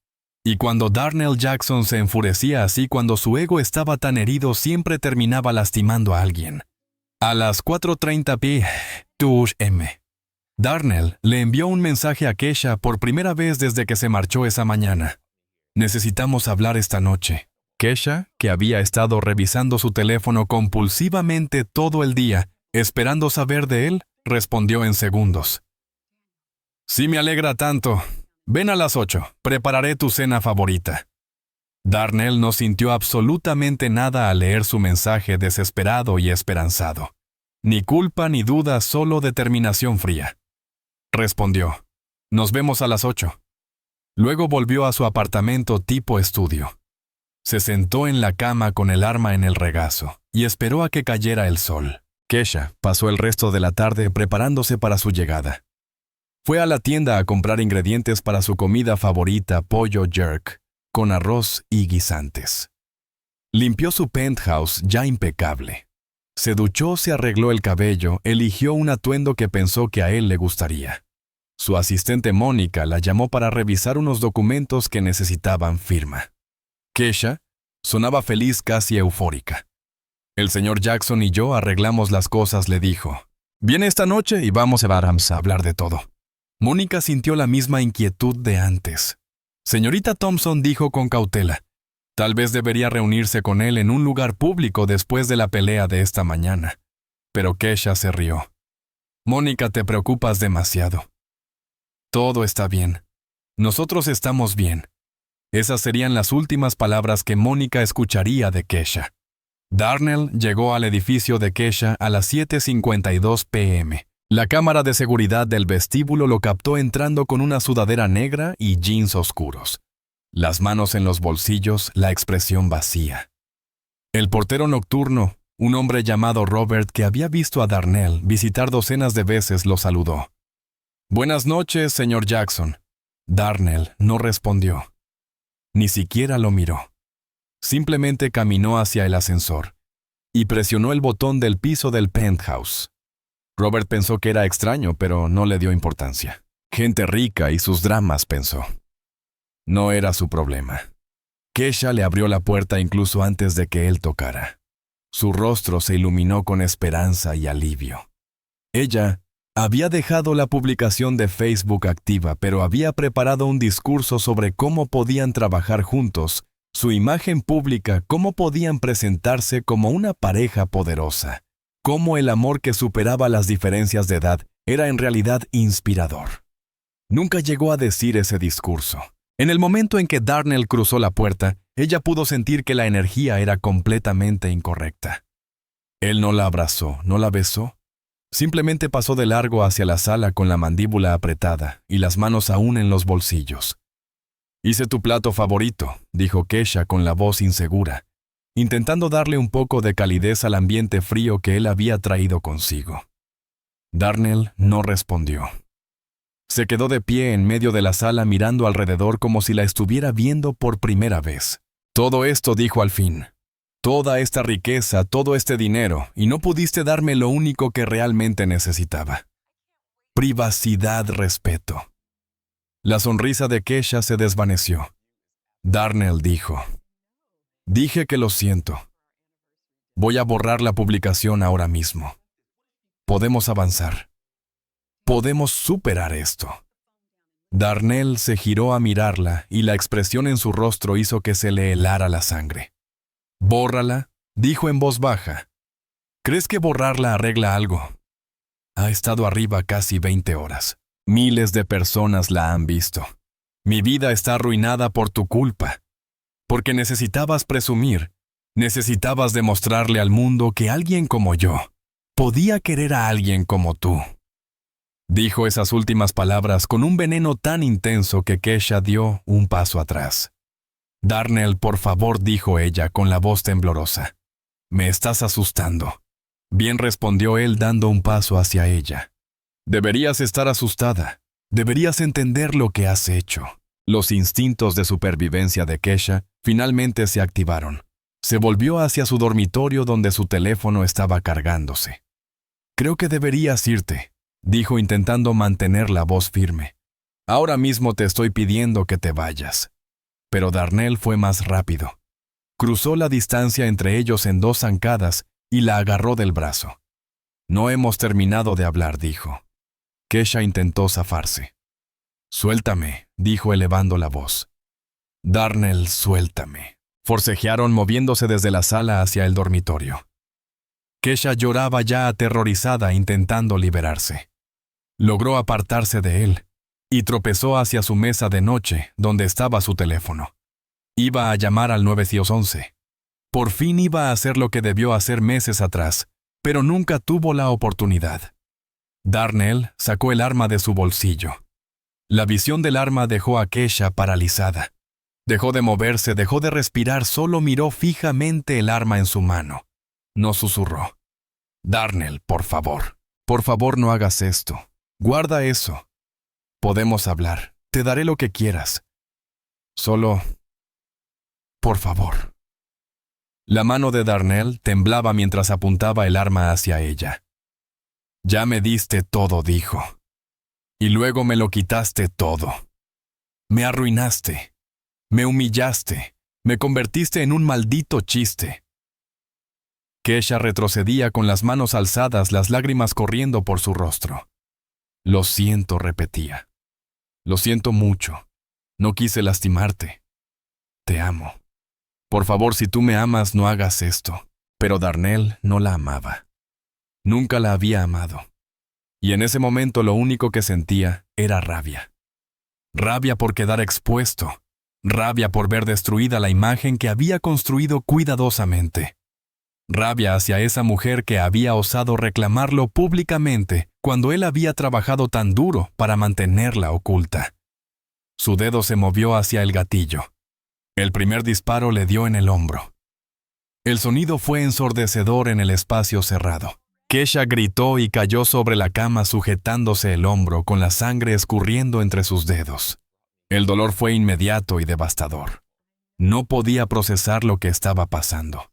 Y cuando Darnell Jackson se enfurecía así, cuando su ego estaba tan herido, siempre terminaba lastimando a alguien. A las 4:30 p.m., Darnell le envió un mensaje a Kesha por primera vez desde que se marchó esa mañana. Necesitamos hablar esta noche. Kesha, que había estado revisando su teléfono compulsivamente todo el día, esperando saber de él, respondió en segundos. Sí, me alegra tanto. Ven a las 8, prepararé tu cena favorita. Darnell no sintió absolutamente nada al leer su mensaje desesperado y esperanzado. Ni culpa ni duda, solo determinación fría. Respondió: nos vemos a las 8. Luego volvió a su apartamento tipo estudio. Se sentó en la cama con el arma en el regazo y esperó a que cayera el sol. Kesha pasó el resto de la tarde preparándose para su llegada. Fue a la tienda a comprar ingredientes para su comida favorita, pollo jerk, con arroz y guisantes. Limpió su penthouse ya impecable. Se duchó, se arregló el cabello, eligió un atuendo que pensó que a él le gustaría. Su asistente Mónica la llamó para revisar unos documentos que necesitaban firma. Kesha sonaba feliz, casi eufórica. El señor Jackson y yo arreglamos las cosas, le dijo. Viene esta noche y vamos a hablar de todo. Mónica sintió la misma inquietud de antes. Señorita Thompson, dijo con cautela. Tal vez debería reunirse con él en un lugar público después de la pelea de esta mañana. Pero Kesha se rió. Mónica, te preocupas demasiado. Todo está bien. Nosotros estamos bien. Esas serían las últimas palabras que Mónica escucharía de Kesha. Darnell llegó al edificio de Kesha a las 7:52 p.m. La cámara de seguridad del vestíbulo lo captó entrando con una sudadera negra y jeans oscuros. Las manos en los bolsillos, la expresión vacía. El portero nocturno, un hombre llamado Robert que había visto a Darnell visitar docenas de veces, lo saludó. Buenas noches, señor Jackson. Darnell no respondió. Ni siquiera lo miró. Simplemente caminó hacia el ascensor y presionó el botón del piso del penthouse. Robert pensó que era extraño, pero no le dio importancia. Gente rica y sus dramas, pensó. No era su problema. Kesha le abrió la puerta incluso antes de que él tocara. Su rostro se iluminó con esperanza y alivio. Ella había dejado la publicación de Facebook activa, pero había preparado un discurso sobre cómo podían trabajar juntos Su imagen pública, cómo podían presentarse como una pareja poderosa, cómo el amor que superaba las diferencias de edad era en realidad inspirador. Nunca llegó a decir ese discurso. En el momento en que Darnell cruzó la puerta, ella pudo sentir que la energía era completamente incorrecta. Él no la abrazó, no la besó. Simplemente pasó de largo hacia la sala con la mandíbula apretada y las manos aún en los bolsillos. «Hice tu plato favorito», dijo Kesha con la voz insegura, intentando darle un poco de calidez al ambiente frío que él había traído consigo. Darnell no respondió. Se quedó de pie en medio de la sala mirando alrededor como si la estuviera viendo por primera vez. «Todo esto», dijo al fin. «Toda esta riqueza, todo este dinero, y no pudiste darme lo único que realmente necesitaba. Privacidad, respeto». La sonrisa de Kesha se desvaneció. Darnell dijo: «Dije que lo siento. Voy a borrar la publicación ahora mismo. Podemos avanzar. Podemos superar esto». Darnell se giró a mirarla y la expresión en su rostro hizo que se le helara la sangre. «Bórrala», dijo en voz baja. «¿Crees que borrarla arregla algo? Ha estado arriba casi 20 horas. Miles de personas la han visto. Mi vida está arruinada por tu culpa. Porque necesitabas presumir, necesitabas demostrarle al mundo que alguien como yo podía querer a alguien como tú». Dijo esas últimas palabras con un veneno tan intenso que Kesha dio un paso atrás. «Darnell, por favor», dijo ella con la voz temblorosa. «Me estás asustando». Bien, respondió él dando un paso hacia ella. «Deberías estar asustada. Deberías entender lo que has hecho». Los instintos de supervivencia de Kesha finalmente se activaron. Se volvió hacia su dormitorio donde su teléfono estaba cargándose. «Creo que deberías irte», dijo intentando mantener la voz firme. «Ahora mismo te estoy pidiendo que te vayas». Pero Darnell fue más rápido. Cruzó la distancia entre ellos en 2 zancadas y la agarró del brazo. «No hemos terminado de hablar», dijo. Kesha intentó zafarse. «Suéltame», dijo elevando la voz. «Darnell, suéltame». Forcejearon moviéndose desde la sala hacia el dormitorio. Kesha lloraba ya aterrorizada intentando liberarse. Logró apartarse de él y tropezó hacia su mesa de noche donde estaba su teléfono. Iba a llamar al 911. Por fin iba a hacer lo que debió hacer meses atrás, pero nunca tuvo la oportunidad. Darnell sacó el arma de su bolsillo. La visión del arma dejó a Kesha paralizada. Dejó de moverse, dejó de respirar, solo miró fijamente el arma en su mano. No susurró. «Darnell, por favor no hagas esto. Guarda eso. Podemos hablar. Te daré lo que quieras. Solo, por favor». La mano de Darnell temblaba mientras apuntaba el arma hacia ella. «Ya me diste todo», dijo. «Y luego me lo quitaste todo. Me arruinaste. Me humillaste. Me convertiste en un maldito chiste». Kesha retrocedía con las manos alzadas, las lágrimas corriendo por su rostro. «Lo siento», repetía. «Lo siento mucho. No quise lastimarte. Te amo. Por favor, si tú me amas, no hagas esto». Pero Darnell no la amaba. Nunca la había amado. Y en ese momento lo único que sentía era rabia. Rabia por quedar expuesto. Rabia por ver destruida la imagen que había construido cuidadosamente. Rabia hacia esa mujer que había osado reclamarlo públicamente cuando él había trabajado tan duro para mantenerla oculta. Su dedo se movió hacia el gatillo. El primer disparo le dio en el hombro. El sonido fue ensordecedor en el espacio cerrado. Kesha gritó y cayó sobre la cama sujetándose el hombro con la sangre escurriendo entre sus dedos. El dolor fue inmediato y devastador. No podía procesar lo que estaba pasando.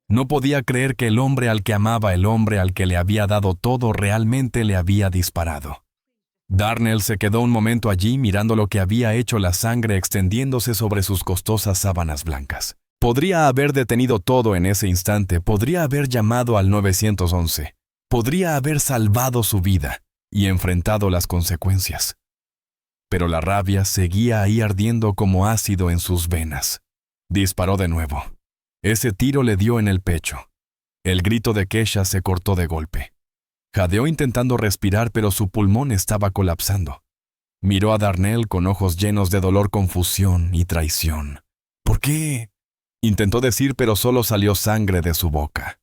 No podía creer que el hombre al que amaba, el hombre al que le había dado todo, realmente le había disparado. Darnell se quedó un momento allí mirando lo que había hecho la sangre extendiéndose sobre sus costosas sábanas blancas. Podría haber detenido todo en ese instante, podría haber llamado al 911, podría haber salvado su vida y enfrentado las consecuencias. Pero la rabia seguía ahí ardiendo como ácido en sus venas. Disparó de nuevo. Ese tiro le dio en el pecho. El grito de Kesha se cortó de golpe. Jadeó intentando respirar, pero su pulmón estaba colapsando. Miró a Darnell con ojos llenos de dolor, confusión y traición. ¿Por qué? Intentó decir, pero solo salió sangre de su boca.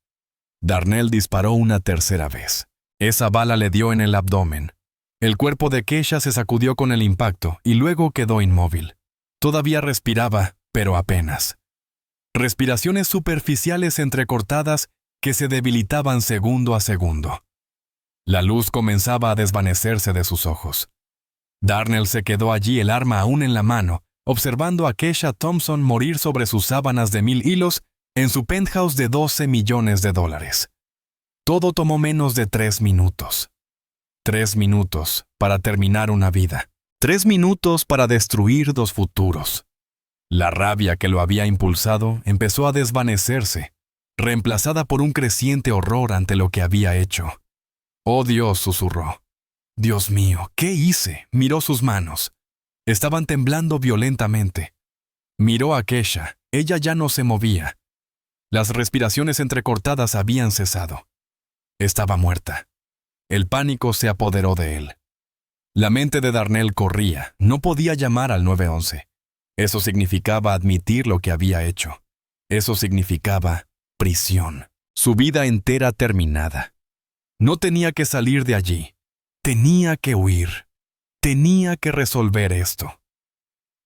Darnell disparó una tercera vez. Esa bala le dio en el abdomen. El cuerpo de Kesha se sacudió con el impacto y luego quedó inmóvil. Todavía respiraba, pero apenas. Respiraciones superficiales entrecortadas que se debilitaban segundo a segundo. La luz comenzaba a desvanecerse de sus ojos. Darnell se quedó allí, el arma aún en la mano, observando a Kesha Thompson morir sobre sus sábanas de 1000 hilos en su penthouse de $12 millones. Todo tomó menos de 3 minutos. 3 minutos para terminar una vida. 3 minutos para destruir 2 futuros. La rabia que lo había impulsado empezó a desvanecerse, reemplazada por un creciente horror ante lo que había hecho. «Oh Dios», susurró. «Dios mío, ¿qué hice?». Miró sus manos. Estaban temblando violentamente. Miró a Kesha. Ella ya no se movía. Las respiraciones entrecortadas habían cesado. Estaba muerta. El pánico se apoderó de él. La mente de Darnell corría. No podía llamar al 911. Eso significaba admitir lo que había hecho. Eso significaba prisión. Su vida entera terminada. No tenía que salir de allí. Tenía que huir. Tenía que resolver esto.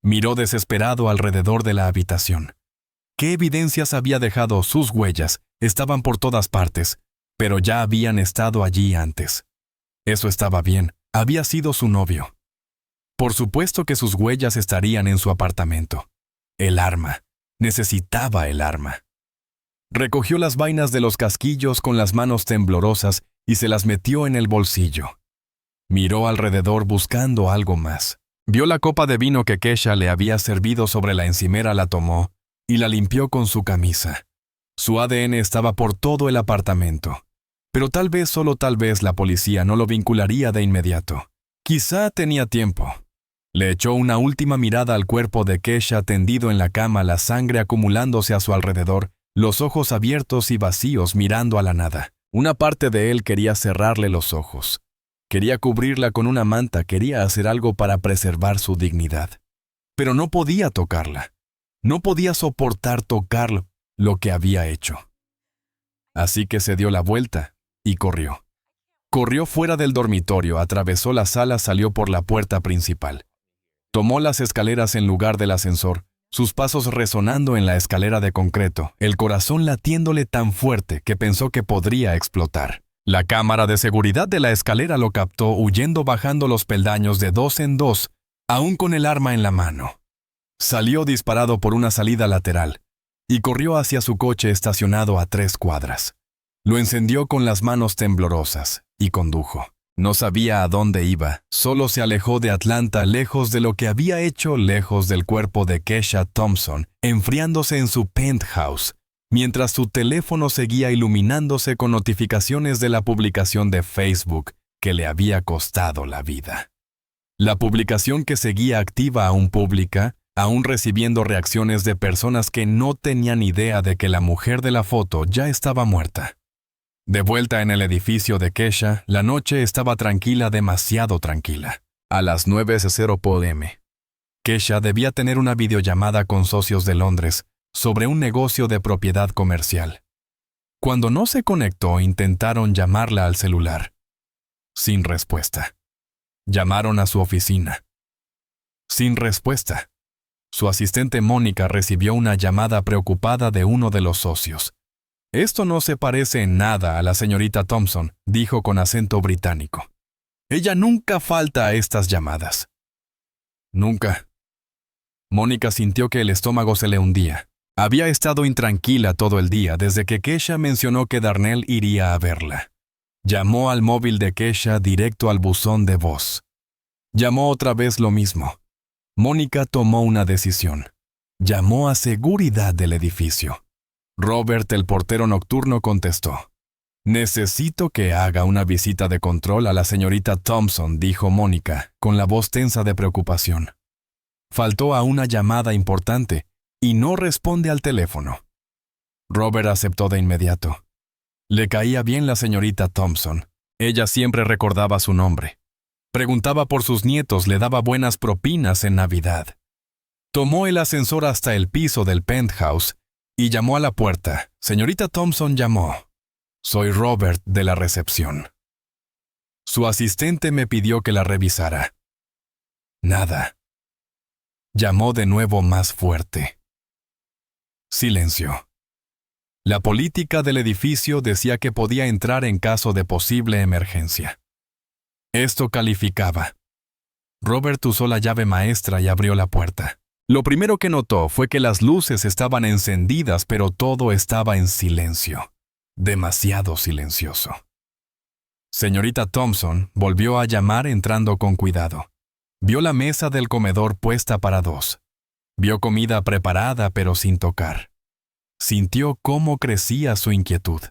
Miró desesperado alrededor de la habitación. ¿Qué evidencias había dejado? Sus huellas estaban por todas partes, pero ya habían estado allí antes. Eso estaba bien. Había sido su novio. Por supuesto que sus huellas estarían en su apartamento. El arma. Necesitaba el arma. Recogió las vainas de los casquillos con las manos temblorosas y se las metió en el bolsillo. Miró alrededor buscando algo más. Vio la copa de vino que Kesha le había servido sobre la encimera, la tomó y la limpió con su camisa. Su ADN estaba por todo el apartamento. Pero tal vez, solo tal vez, la policía no lo vincularía de inmediato. Quizá tenía tiempo. Le echó una última mirada al cuerpo de Kesha tendido en la cama, la sangre acumulándose a su alrededor, los ojos abiertos y vacíos mirando a la nada. Una parte de él quería cerrarle los ojos. Quería cubrirla con una manta, quería hacer algo para preservar su dignidad. Pero no podía tocarla. No podía soportar tocar lo que había hecho. Así que se dio la vuelta y corrió. Corrió fuera del dormitorio, atravesó la sala, salió por la puerta principal. Tomó las escaleras en lugar del ascensor, sus pasos resonando en la escalera de concreto, el corazón latiéndole tan fuerte que pensó que podría explotar. La cámara de seguridad de la escalera lo captó huyendo, bajando los peldaños de 2 en 2, aún con el arma en la mano. Salió disparado por una salida lateral y corrió hacia su coche estacionado a 3 cuadras. Lo encendió con las manos temblorosas y condujo. No sabía a dónde iba, solo se alejó de Atlanta, lejos de lo que había hecho, lejos del cuerpo de Kesha Thompson, enfriándose en su penthouse, mientras su teléfono seguía iluminándose con notificaciones de la publicación de Facebook que le había costado la vida. La publicación que seguía activa, aún pública, aún recibiendo reacciones de personas que no tenían idea de que la mujer de la foto ya estaba muerta. De vuelta en el edificio de Kesha, la noche estaba tranquila, demasiado tranquila. A las 9:00 p.m. Kesha debía tener una videollamada con socios de Londres sobre un negocio de propiedad comercial. Cuando no se conectó, intentaron llamarla al celular. Sin respuesta. Llamaron a su oficina. Sin respuesta. Su asistente Mónica recibió una llamada preocupada de uno de los socios. «Esto no se parece en nada a la señorita Thompson», dijo con acento británico. «Ella nunca falta a estas llamadas». «Nunca». Mónica sintió que el estómago se le hundía. Había estado intranquila todo el día desde que Kesha mencionó que Darnell iría a verla. Llamó al móvil de Kesha directo al buzón de voz. Llamó otra vez lo mismo. Mónica tomó una decisión. Llamó a seguridad del edificio. Robert, el portero nocturno, contestó. «Necesito que haga una visita de control a la señorita Thompson», dijo Mónica, con la voz tensa de preocupación. Faltó a una llamada importante, y no responde al teléfono. Robert aceptó de inmediato. Le caía bien la señorita Thompson. Ella siempre recordaba su nombre. Preguntaba por sus nietos, le daba buenas propinas en Navidad. Tomó el ascensor hasta el piso del penthouse y llamó a la puerta. Señorita Thompson llamó. Soy Robert de la recepción. Su asistente me pidió que la revisara. Nada. Llamó de nuevo más fuerte. Silencio. La política del edificio decía que podía entrar en caso de posible emergencia. Esto calificaba. Robert usó la llave maestra y abrió la puerta. Lo primero que notó fue que las luces estaban encendidas, pero todo estaba en silencio. Demasiado silencioso. Señorita Thompson volvió a llamar entrando con cuidado. Vio la mesa del comedor puesta para dos. Vio comida preparada pero sin tocar. Sintió cómo crecía su inquietud.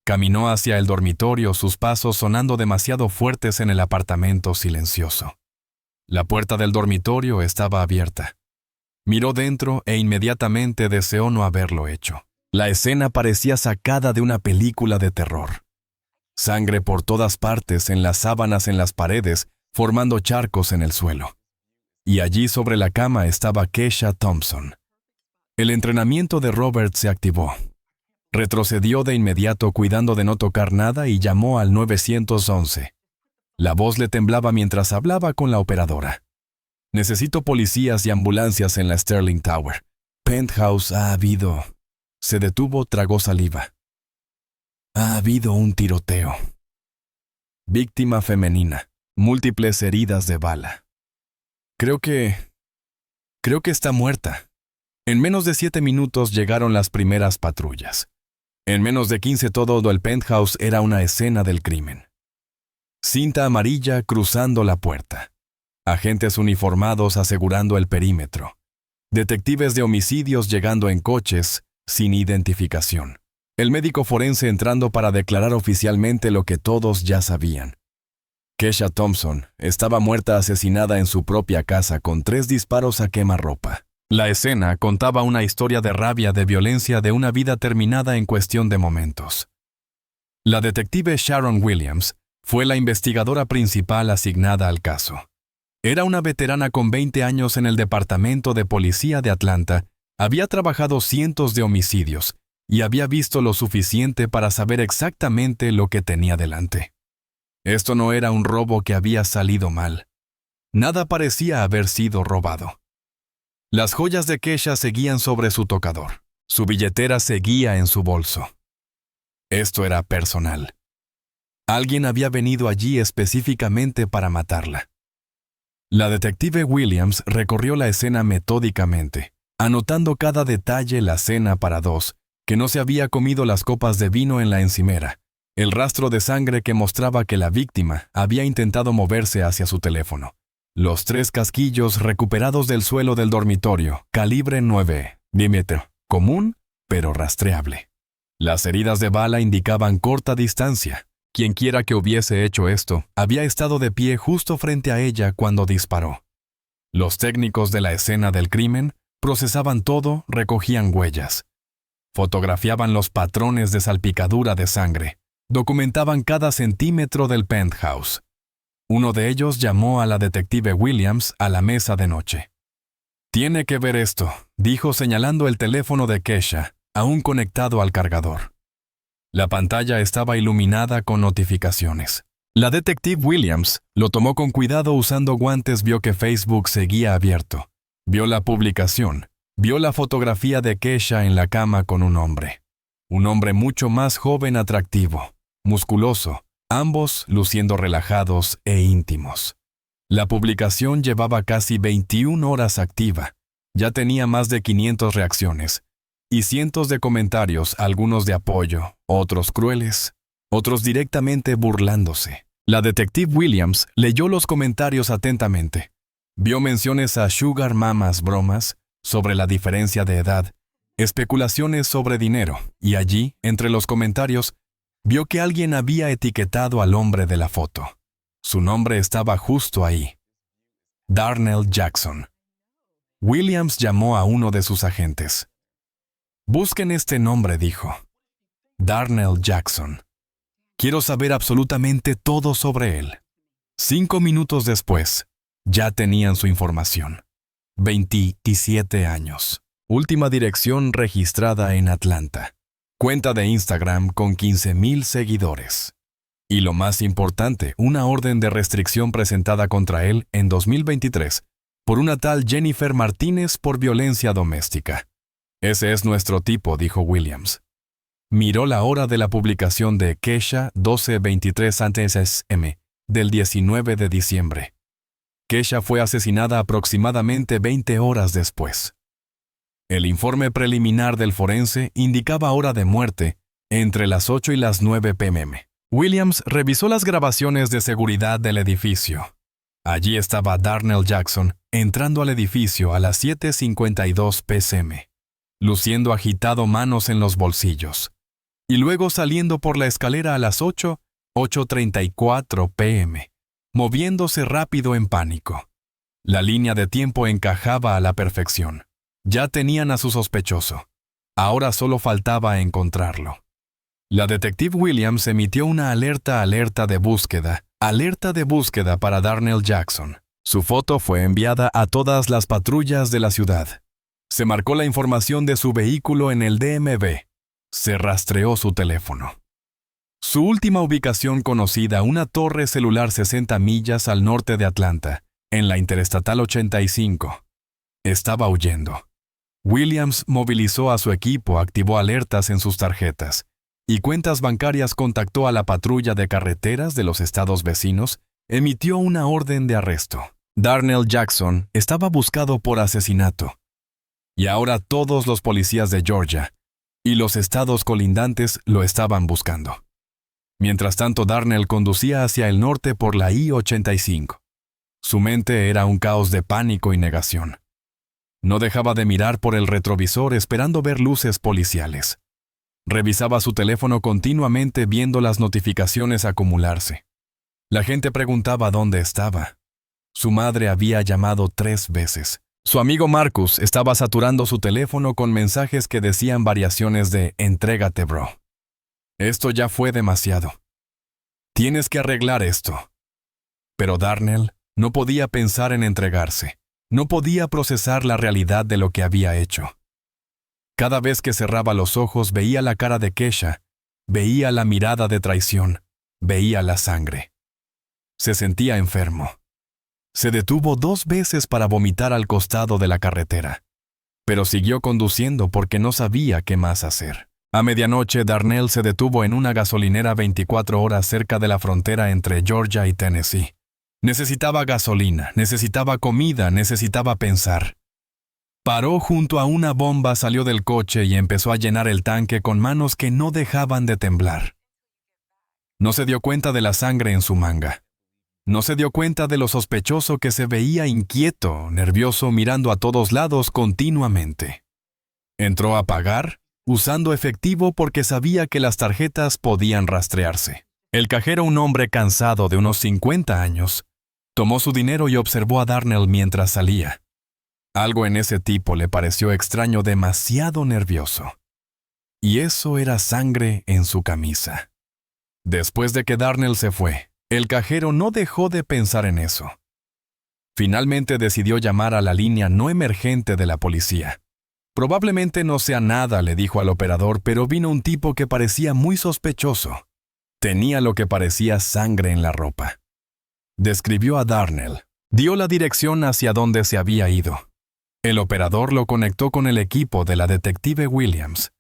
Caminó hacia el dormitorio, sus pasos sonando demasiado fuertes en el apartamento silencioso. La puerta del dormitorio estaba abierta. Miró dentro e inmediatamente deseó no haberlo hecho. La escena parecía sacada de una película de terror. Sangre por todas partes, en las sábanas, en las paredes, formando charcos en el suelo. Y allí sobre la cama estaba Keisha Thompson. El entrenamiento de Robert se activó. Retrocedió de inmediato cuidando de no tocar nada y llamó al 911. La voz le temblaba mientras hablaba con la operadora. Necesito policías y ambulancias en la Sterling Tower. Penthouse ha habido... Se detuvo, tragó saliva. Ha habido un tiroteo. Víctima femenina. Múltiples heridas de bala. Creo que está muerta. En menos de 7 minutos llegaron las primeras patrullas. En menos de 15 todo el penthouse era una escena del crimen. Cinta amarilla cruzando la puerta. Agentes uniformados asegurando el perímetro. Detectives de homicidios llegando en coches, sin identificación. El médico forense entrando para declarar oficialmente lo que todos ya sabían. Keisha Thompson estaba muerta asesinada en su propia casa con 3 disparos a quemarropa. La escena contaba una historia de rabia, de violencia, de una vida terminada en cuestión de momentos. La detective Sharon Williams fue la investigadora principal asignada al caso. Era una veterana con 20 años en el Departamento de Policía de Atlanta, había trabajado cientos de homicidios y había visto lo suficiente para saber exactamente lo que tenía delante. Esto no era un robo que había salido mal. Nada parecía haber sido robado. Las joyas de Keisha seguían sobre su tocador. Su billetera seguía en su bolso. Esto era personal. Alguien había venido allí específicamente para matarla. La detective Williams recorrió la escena metódicamente, anotando cada detalle: la cena para 2, que no se había comido las copas de vino en la encimera, el rastro de sangre que mostraba que la víctima había intentado moverse hacia su teléfono, los 3 casquillos recuperados del suelo del dormitorio, calibre 9 milímetros, común pero rastreable. Las heridas de bala indicaban corta distancia. Quienquiera que hubiese hecho esto, había estado de pie justo frente a ella cuando disparó. Los técnicos de la escena del crimen procesaban todo, recogían huellas. Fotografiaban los patrones de salpicadura de sangre. Documentaban cada centímetro del penthouse. Uno de ellos llamó a la detective Williams a la mesa de noche. «Tiene que ver esto», dijo señalando el teléfono de Keisha, aún conectado al cargador. La pantalla estaba iluminada con notificaciones. La detective Williams lo tomó con cuidado usando guantes, vio que Facebook seguía abierto. Vio la publicación, vio la fotografía de Keisha en la cama con un hombre. Un hombre mucho más joven, atractivo, musculoso, ambos luciendo relajados e íntimos. La publicación llevaba casi 21 horas activa. Ya tenía más de 500 reacciones. Y cientos de comentarios, algunos de apoyo, otros crueles, otros directamente burlándose. La detective Williams leyó los comentarios atentamente. Vio menciones a sugar mamas, bromas sobre la diferencia de edad, especulaciones sobre dinero, y allí, entre los comentarios, vio que alguien había etiquetado al hombre de la foto. Su nombre estaba justo ahí. Darnell Jackson. Williams llamó a uno de sus agentes. «Busquen este nombre», dijo. Darnell Jackson. «Quiero saber absolutamente todo sobre él». 5 minutos después, ya tenían su información. 27 años. Última dirección registrada en Atlanta. Cuenta de Instagram con 15,000 seguidores. Y lo más importante, una orden de restricción presentada contra él en 2023 por una tal Jennifer Martínez por violencia doméstica. «Ese es nuestro tipo», dijo Williams. Miró la hora de la publicación de Kesha 12:23 a.m. del 19 de diciembre. Kesha fue asesinada aproximadamente 20 horas después. El informe preliminar del forense indicaba hora de muerte entre las 8 y las 9 p.m. Williams revisó las grabaciones de seguridad del edificio. Allí estaba Darnell Jackson entrando al edificio a las 7:52 p.m., luciendo agitado, manos en los bolsillos, y luego saliendo por la escalera a las 8:34 p.m., moviéndose rápido en pánico. La línea de tiempo encajaba a la perfección. Ya tenían a su sospechoso. Ahora solo faltaba encontrarlo. La detective Williams emitió una alerta de búsqueda para Darnell Jackson. Su foto fue enviada a todas las patrullas de la ciudad. Se marcó la información de su vehículo en el DMV. Se rastreó su teléfono. Su última ubicación conocida, una torre celular 60 millas al norte de Atlanta, en la Interestatal 85. Estaba huyendo. Williams movilizó a su equipo, activó alertas en sus tarjetas y cuentas bancarias, contactó a la patrulla de carreteras de los estados vecinos, emitió una orden de arresto. Darnell Jackson estaba buscado por asesinato. Y ahora todos los policías de Georgia y los estados colindantes lo estaban buscando. Mientras tanto, Darnell conducía hacia el norte por la I-85. Su mente era un caos de pánico y negación. No dejaba de mirar por el retrovisor esperando ver luces policiales. Revisaba su teléfono continuamente viendo las notificaciones acumularse. La gente preguntaba dónde estaba. Su madre había llamado 3 veces. Su amigo Marcus estaba saturando su teléfono con mensajes que decían variaciones de «Entrégate, bro». Esto ya fue demasiado. Tienes que arreglar esto. Pero Darnell no podía pensar en entregarse. No podía procesar la realidad de lo que había hecho. Cada vez que cerraba los ojos veía la cara de Kesha, veía la mirada de traición, veía la sangre. Se sentía enfermo. Se detuvo 2 veces para vomitar al costado de la carretera, pero siguió conduciendo porque no sabía qué más hacer. A medianoche, Darnell se detuvo en una gasolinera 24 horas cerca de la frontera entre Georgia y Tennessee. Necesitaba gasolina, necesitaba comida, necesitaba pensar. Paró junto a una bomba, salió del coche y empezó a llenar el tanque con manos que no dejaban de temblar. No se dio cuenta de la sangre en su manga. No se dio cuenta de lo sospechoso que se veía, inquieto, nervioso, mirando a todos lados continuamente. Entró a pagar, usando efectivo porque sabía que las tarjetas podían rastrearse. El cajero, un hombre cansado de unos 50 años, tomó su dinero y observó a Darnell mientras salía. Algo en ese tipo le pareció extraño, demasiado nervioso. Y eso era sangre en su camisa. Después de que Darnell se fue, el cajero no dejó de pensar en eso. Finalmente decidió llamar a la línea no emergente de la policía. Probablemente no sea nada, le dijo al operador, pero vino un tipo que parecía muy sospechoso. Tenía lo que parecía sangre en la ropa. Describió a Darnell. Dio la dirección hacia donde se había ido. El operador lo conectó con el equipo de la detective Williams.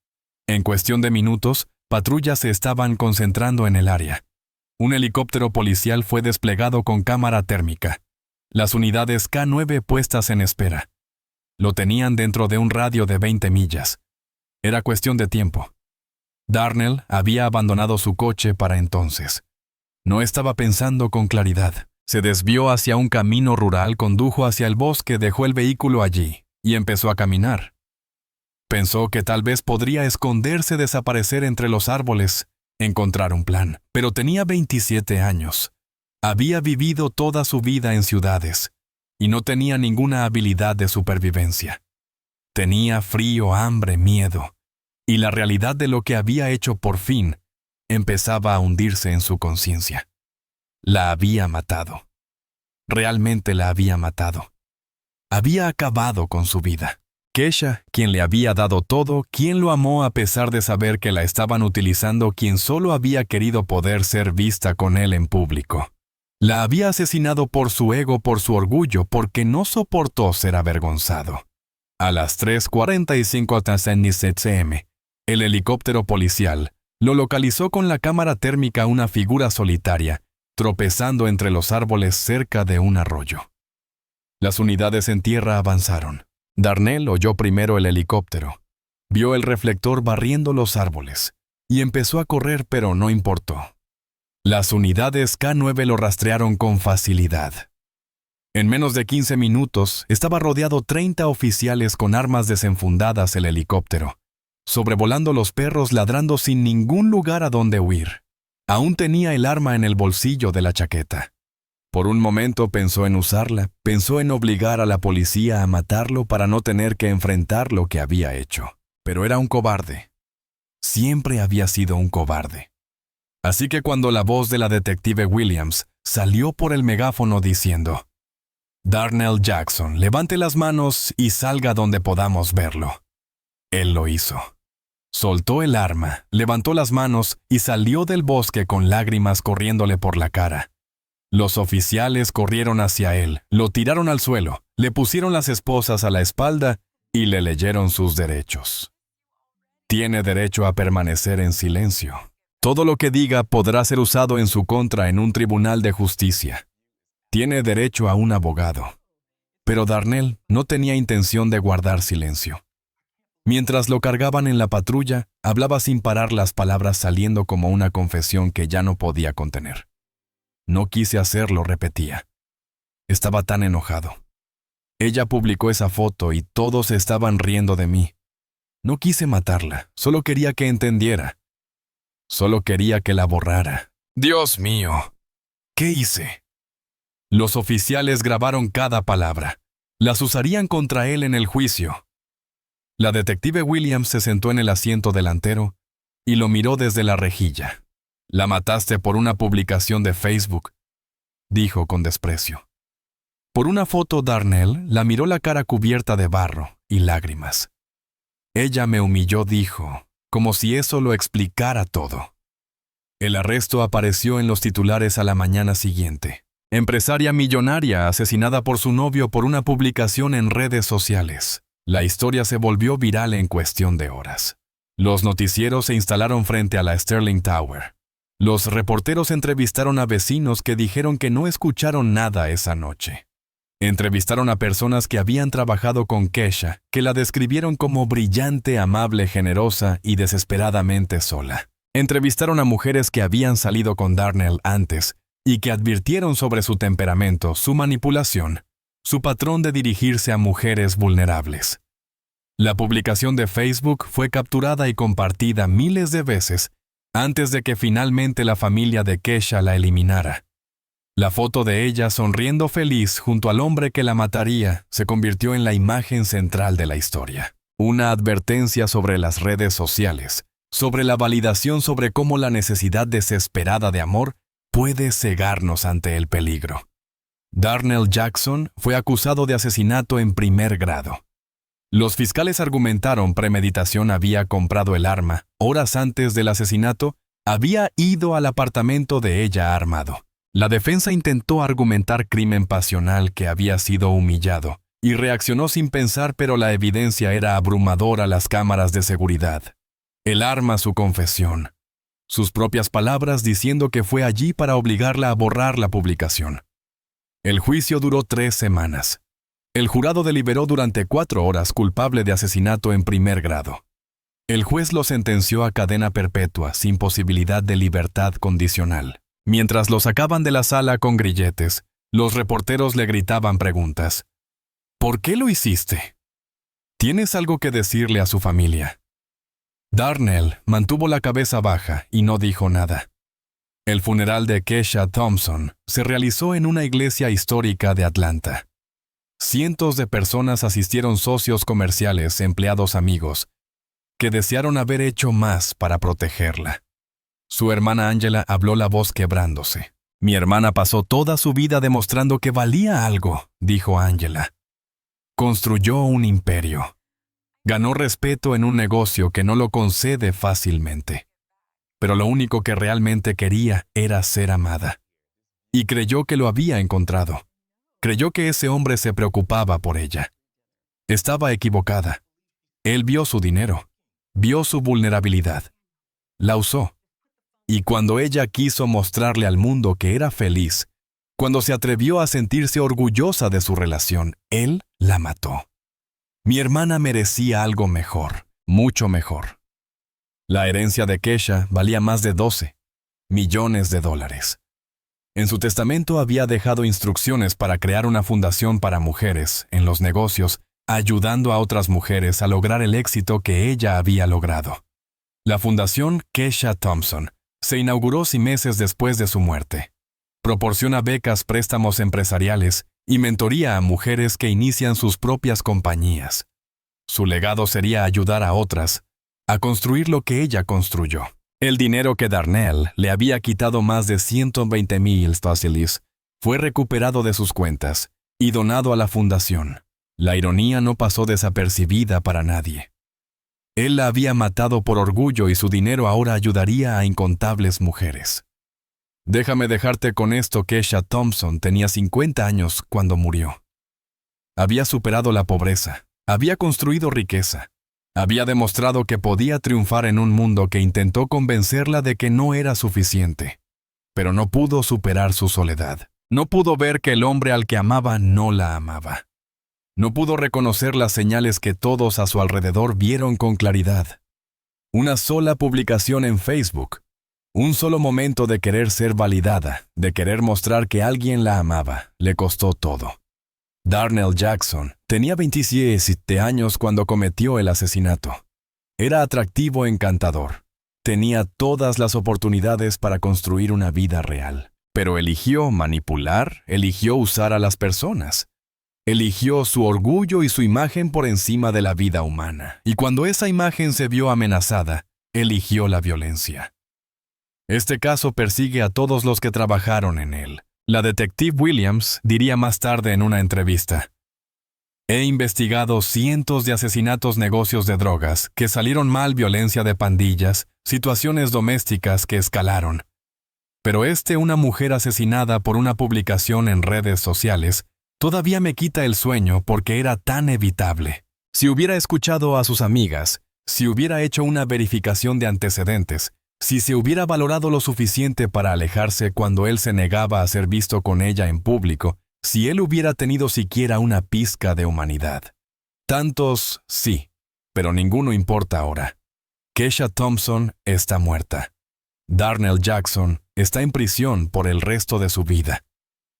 En cuestión de minutos, patrullas se estaban concentrando en el área. Un helicóptero policial fue desplegado con cámara térmica. Las unidades K-9 puestas en espera. Lo tenían dentro de un radio de 20 millas. Era cuestión de tiempo. Darnell había abandonado su coche para entonces. No estaba pensando con claridad. Se desvió hacia un camino rural, condujo hacia el bosque, dejó el vehículo allí y empezó a caminar. Pensó que tal vez podría esconderse, desaparecer entre los árboles, encontrar un plan. Pero tenía 27 años. Había vivido toda su vida en ciudades. y no tenía ninguna habilidad de supervivencia. Tenía frío, hambre, miedo, y la realidad de lo que había hecho por fin empezaba a hundirse en su conciencia. La había matado. Realmente la había matado. Había acabado con su vida. Kesha, quien le había dado todo, quien lo amó a pesar de saber que la estaban utilizando, quien solo había querido poder ser vista con él en público. La había asesinado por su ego, por su orgullo, porque no soportó ser avergonzado. A las 3:45 am, el helicóptero policial lo localizó con la cámara térmica una figura solitaria, tropezando entre los árboles cerca de un arroyo. Las unidades en tierra avanzaron. Darnell oyó primero el helicóptero. Vio el reflector barriendo los árboles y empezó a correr, pero no importó. Las unidades K9 lo rastrearon con facilidad. En menos de 15 minutos estaba rodeado 30 oficiales con armas desenfundadas el helicóptero, sobrevolando los perros ladrando sin ningún lugar a donde huir. Aún tenía el arma en el bolsillo de la chaqueta. Por un momento pensó en usarla, pensó en obligar a la policía a matarlo para no tener que enfrentar lo que había hecho. Pero era un cobarde. Siempre había sido un cobarde. Así que cuando la voz de la detective Williams salió por el megáfono diciendo: «Darnell Jackson, levante las manos y salga donde podamos verlo», él lo hizo. Soltó el arma, levantó las manos y salió del bosque con lágrimas corriéndole por la cara. Los oficiales corrieron hacia él, lo tiraron al suelo, le pusieron las esposas a la espalda y le leyeron sus derechos. Tiene derecho a permanecer en silencio. Todo lo que diga podrá ser usado en su contra en un tribunal de justicia. Tiene derecho a un abogado. Pero Darnell no tenía intención de guardar silencio. Mientras lo cargaban en la patrulla, hablaba sin parar, las palabras saliendo como una confesión que ya no podía contener. «No quise hacerlo», repetía. Estaba tan enojado. Ella publicó esa foto y todos estaban riendo de mí. No quise matarla, solo quería que entendiera. Solo quería que la borrara. Dios mío, ¿qué hice? Los oficiales grabaron cada palabra. Las usarían contra él en el juicio. La detective Williams se sentó en el asiento delantero y lo miró desde la rejilla. «La mataste por una publicación de Facebook», dijo con desprecio. Por una foto, Darnell la miró, la cara cubierta de barro y lágrimas. «Ella me humilló», dijo, como si eso lo explicara todo. El arresto apareció en los titulares a la mañana siguiente. Empresaria millonaria asesinada por su novio por una publicación en redes sociales. La historia se volvió viral en cuestión de horas. Los noticieros se instalaron frente a la Sterling Tower. Los reporteros entrevistaron a vecinos que dijeron que no escucharon nada esa noche. Entrevistaron a personas que habían trabajado con Kesha, que la describieron como brillante, amable, generosa y desesperadamente sola. Entrevistaron a mujeres que habían salido con Darnell antes y que advirtieron sobre su temperamento, su manipulación, su patrón de dirigirse a mujeres vulnerables. La publicación de Facebook fue capturada y compartida miles de veces antes de que finalmente la familia de Kesha la eliminara. La foto de ella sonriendo feliz junto al hombre que la mataría se convirtió en la imagen central de la historia. Una advertencia sobre las redes sociales, sobre la validación, sobre cómo la necesidad desesperada de amor puede cegarnos ante el peligro. Darnell Jackson fue acusado de asesinato en primer grado. Los fiscales argumentaron premeditación, había comprado el arma. Horas antes del asesinato, había ido al apartamento de ella armado. La defensa intentó argumentar crimen pasional, que había sido humillado, y reaccionó sin pensar, pero la evidencia era abrumadora, las cámaras de seguridad. El arma, su confesión. Sus propias palabras diciendo que fue allí para obligarla a borrar la publicación. El juicio duró 3 semanas. El jurado deliberó durante 4 horas, culpable de asesinato en primer grado. El juez lo sentenció a cadena perpetua, sin posibilidad de libertad condicional. Mientras lo sacaban de la sala con grilletes, los reporteros le gritaban preguntas. ¿Por qué lo hiciste? ¿Tienes algo que decirle a su familia? Darnell mantuvo la cabeza baja y no dijo nada. El funeral de Kesha Thompson se realizó en una iglesia histórica de Atlanta. Cientos de personas asistieron, socios comerciales, empleados, amigos, que desearon haber hecho más para protegerla. Su hermana Angela habló, la voz quebrándose. Mi hermana pasó toda su vida demostrando que valía algo, dijo Angela. Construyó un imperio. Ganó respeto en un negocio que no lo concede fácilmente. Pero lo único que realmente quería era ser amada. Y creyó que lo había encontrado. Creyó que ese hombre se preocupaba por ella. Estaba equivocada. Él vio su dinero, vio su vulnerabilidad. La usó. Y cuando ella quiso mostrarle al mundo que era feliz, cuando se atrevió a sentirse orgullosa de su relación, él la mató. Mi hermana merecía algo mejor, mucho mejor. La herencia de Kesha valía más de $12 millones. En su testamento había dejado instrucciones para crear una fundación para mujeres en los negocios, ayudando a otras mujeres a lograr el éxito que ella había logrado. La fundación Kesha Thompson se inauguró meses después de su muerte. Proporciona becas, préstamos empresariales y mentoría a mujeres que inician sus propias compañías. Su legado sería ayudar a otras a construir lo que ella construyó. El dinero que Darnell le había quitado, más de $120,000, fue recuperado de sus cuentas y donado a la fundación. La ironía no pasó desapercibida para nadie. Él la había matado por orgullo y su dinero ahora ayudaría a incontables mujeres. Déjame dejarte con esto: Kesha Thompson tenía 50 años cuando murió. Había superado la pobreza, había construido riqueza, había demostrado que podía triunfar en un mundo que intentó convencerla de que no era suficiente. Pero no pudo superar su soledad. No pudo ver que el hombre al que amaba no la amaba. No pudo reconocer las señales que todos a su alrededor vieron con claridad. Una sola publicación en Facebook, un solo momento de querer ser validada, de querer mostrar que alguien la amaba, le costó todo. Darnell Jackson tenía 27 años cuando cometió el asesinato. Era atractivo, encantador. Tenía todas las oportunidades para construir una vida real. Pero eligió manipular, eligió usar a las personas. Eligió su orgullo y su imagen por encima de la vida humana. Y cuando esa imagen se vio amenazada, eligió la violencia. Este caso persigue a todos los que trabajaron en él. La detective Williams diría más tarde en una entrevista: he investigado cientos de asesinatos, negocios de drogas que salieron mal, violencia de pandillas, situaciones domésticas que escalaron. Pero una mujer asesinada por una publicación en redes sociales, todavía me quita el sueño porque era tan evitable. Si hubiera escuchado a sus amigas, si hubiera hecho una verificación de antecedentes, si se hubiera valorado lo suficiente para alejarse cuando él se negaba a ser visto con ella en público, si él hubiera tenido siquiera una pizca de humanidad. Tantos sí, pero ninguno importa ahora. Kesha Thompson está muerta. Darnell Jackson está en prisión por el resto de su vida.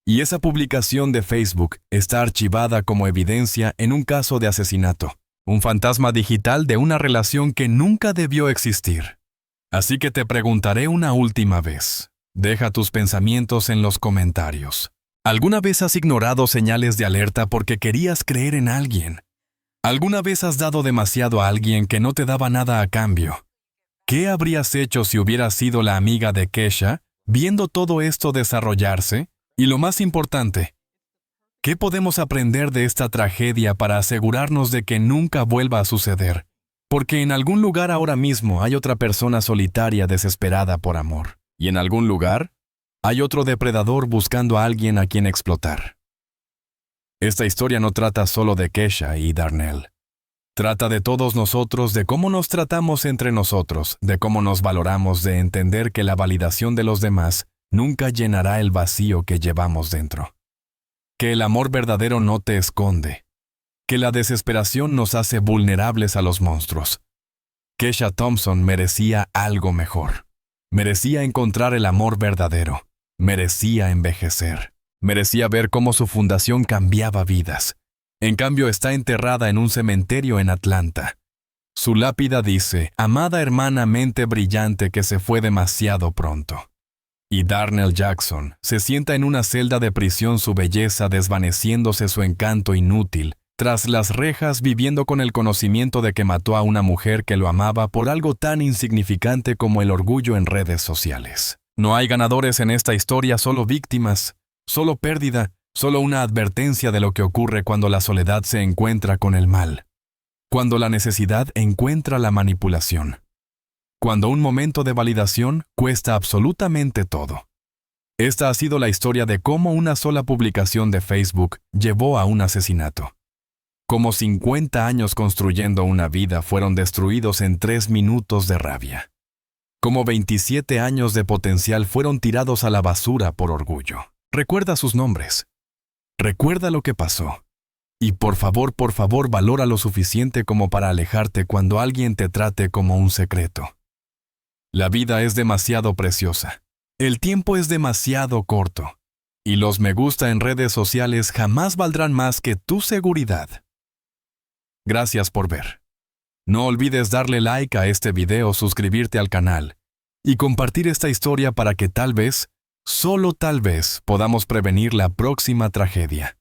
Y esa publicación de Facebook está archivada como evidencia en un caso de asesinato, un fantasma digital de una relación que nunca debió existir. Así que te preguntaré una última vez. Deja tus pensamientos en los comentarios. ¿Alguna vez has ignorado señales de alerta porque querías creer en alguien? ¿Alguna vez has dado demasiado a alguien que no te daba nada a cambio? ¿Qué habrías hecho si hubieras sido la amiga de Kesha, viendo todo esto desarrollarse? Y lo más importante, ¿qué podemos aprender de esta tragedia para asegurarnos de que nunca vuelva a suceder? Porque en algún lugar ahora mismo hay otra persona solitaria desesperada por amor. Y en algún lugar hay otro depredador buscando a alguien a quien explotar. Esta historia no trata solo de Kesha y Darnell. Trata de todos nosotros, de cómo nos tratamos entre nosotros, de cómo nos valoramos, de entender que la validación de los demás nunca llenará el vacío que llevamos dentro. Que el amor verdadero no te esconde. Que la desesperación nos hace vulnerables a los monstruos. Kesha Thompson merecía algo mejor. Merecía encontrar el amor verdadero. Merecía envejecer. Merecía ver cómo su fundación cambiaba vidas. En cambio, está enterrada en un cementerio en Atlanta. Su lápida dice: amada hermana, mente brillante que se fue demasiado pronto. Y Darnell Jackson se sienta en una celda de prisión, su belleza desvaneciéndose, su encanto inútil, tras las rejas, viviendo con el conocimiento de que mató a una mujer que lo amaba por algo tan insignificante como el orgullo en redes sociales. No hay ganadores en esta historia, solo víctimas, solo pérdida, solo una advertencia de lo que ocurre cuando la soledad se encuentra con el mal, cuando la necesidad encuentra la manipulación, cuando un momento de validación cuesta absolutamente todo. Esta ha sido la historia de cómo una sola publicación de Facebook llevó a un asesinato. Cómo 50 años construyendo una vida fueron destruidos en 3 minutos de rabia. Cómo 27 años de potencial fueron tirados a la basura por orgullo. Recuerda sus nombres. Recuerda lo que pasó. Y por favor, valora lo suficiente como para alejarte cuando alguien te trate como un secreto. La vida es demasiado preciosa. El tiempo es demasiado corto. Y los me gusta en redes sociales jamás valdrán más que tu seguridad. Gracias por ver. No olvides darle like a este video, suscribirte al canal y compartir esta historia para que tal vez, solo tal vez, podamos prevenir la próxima tragedia.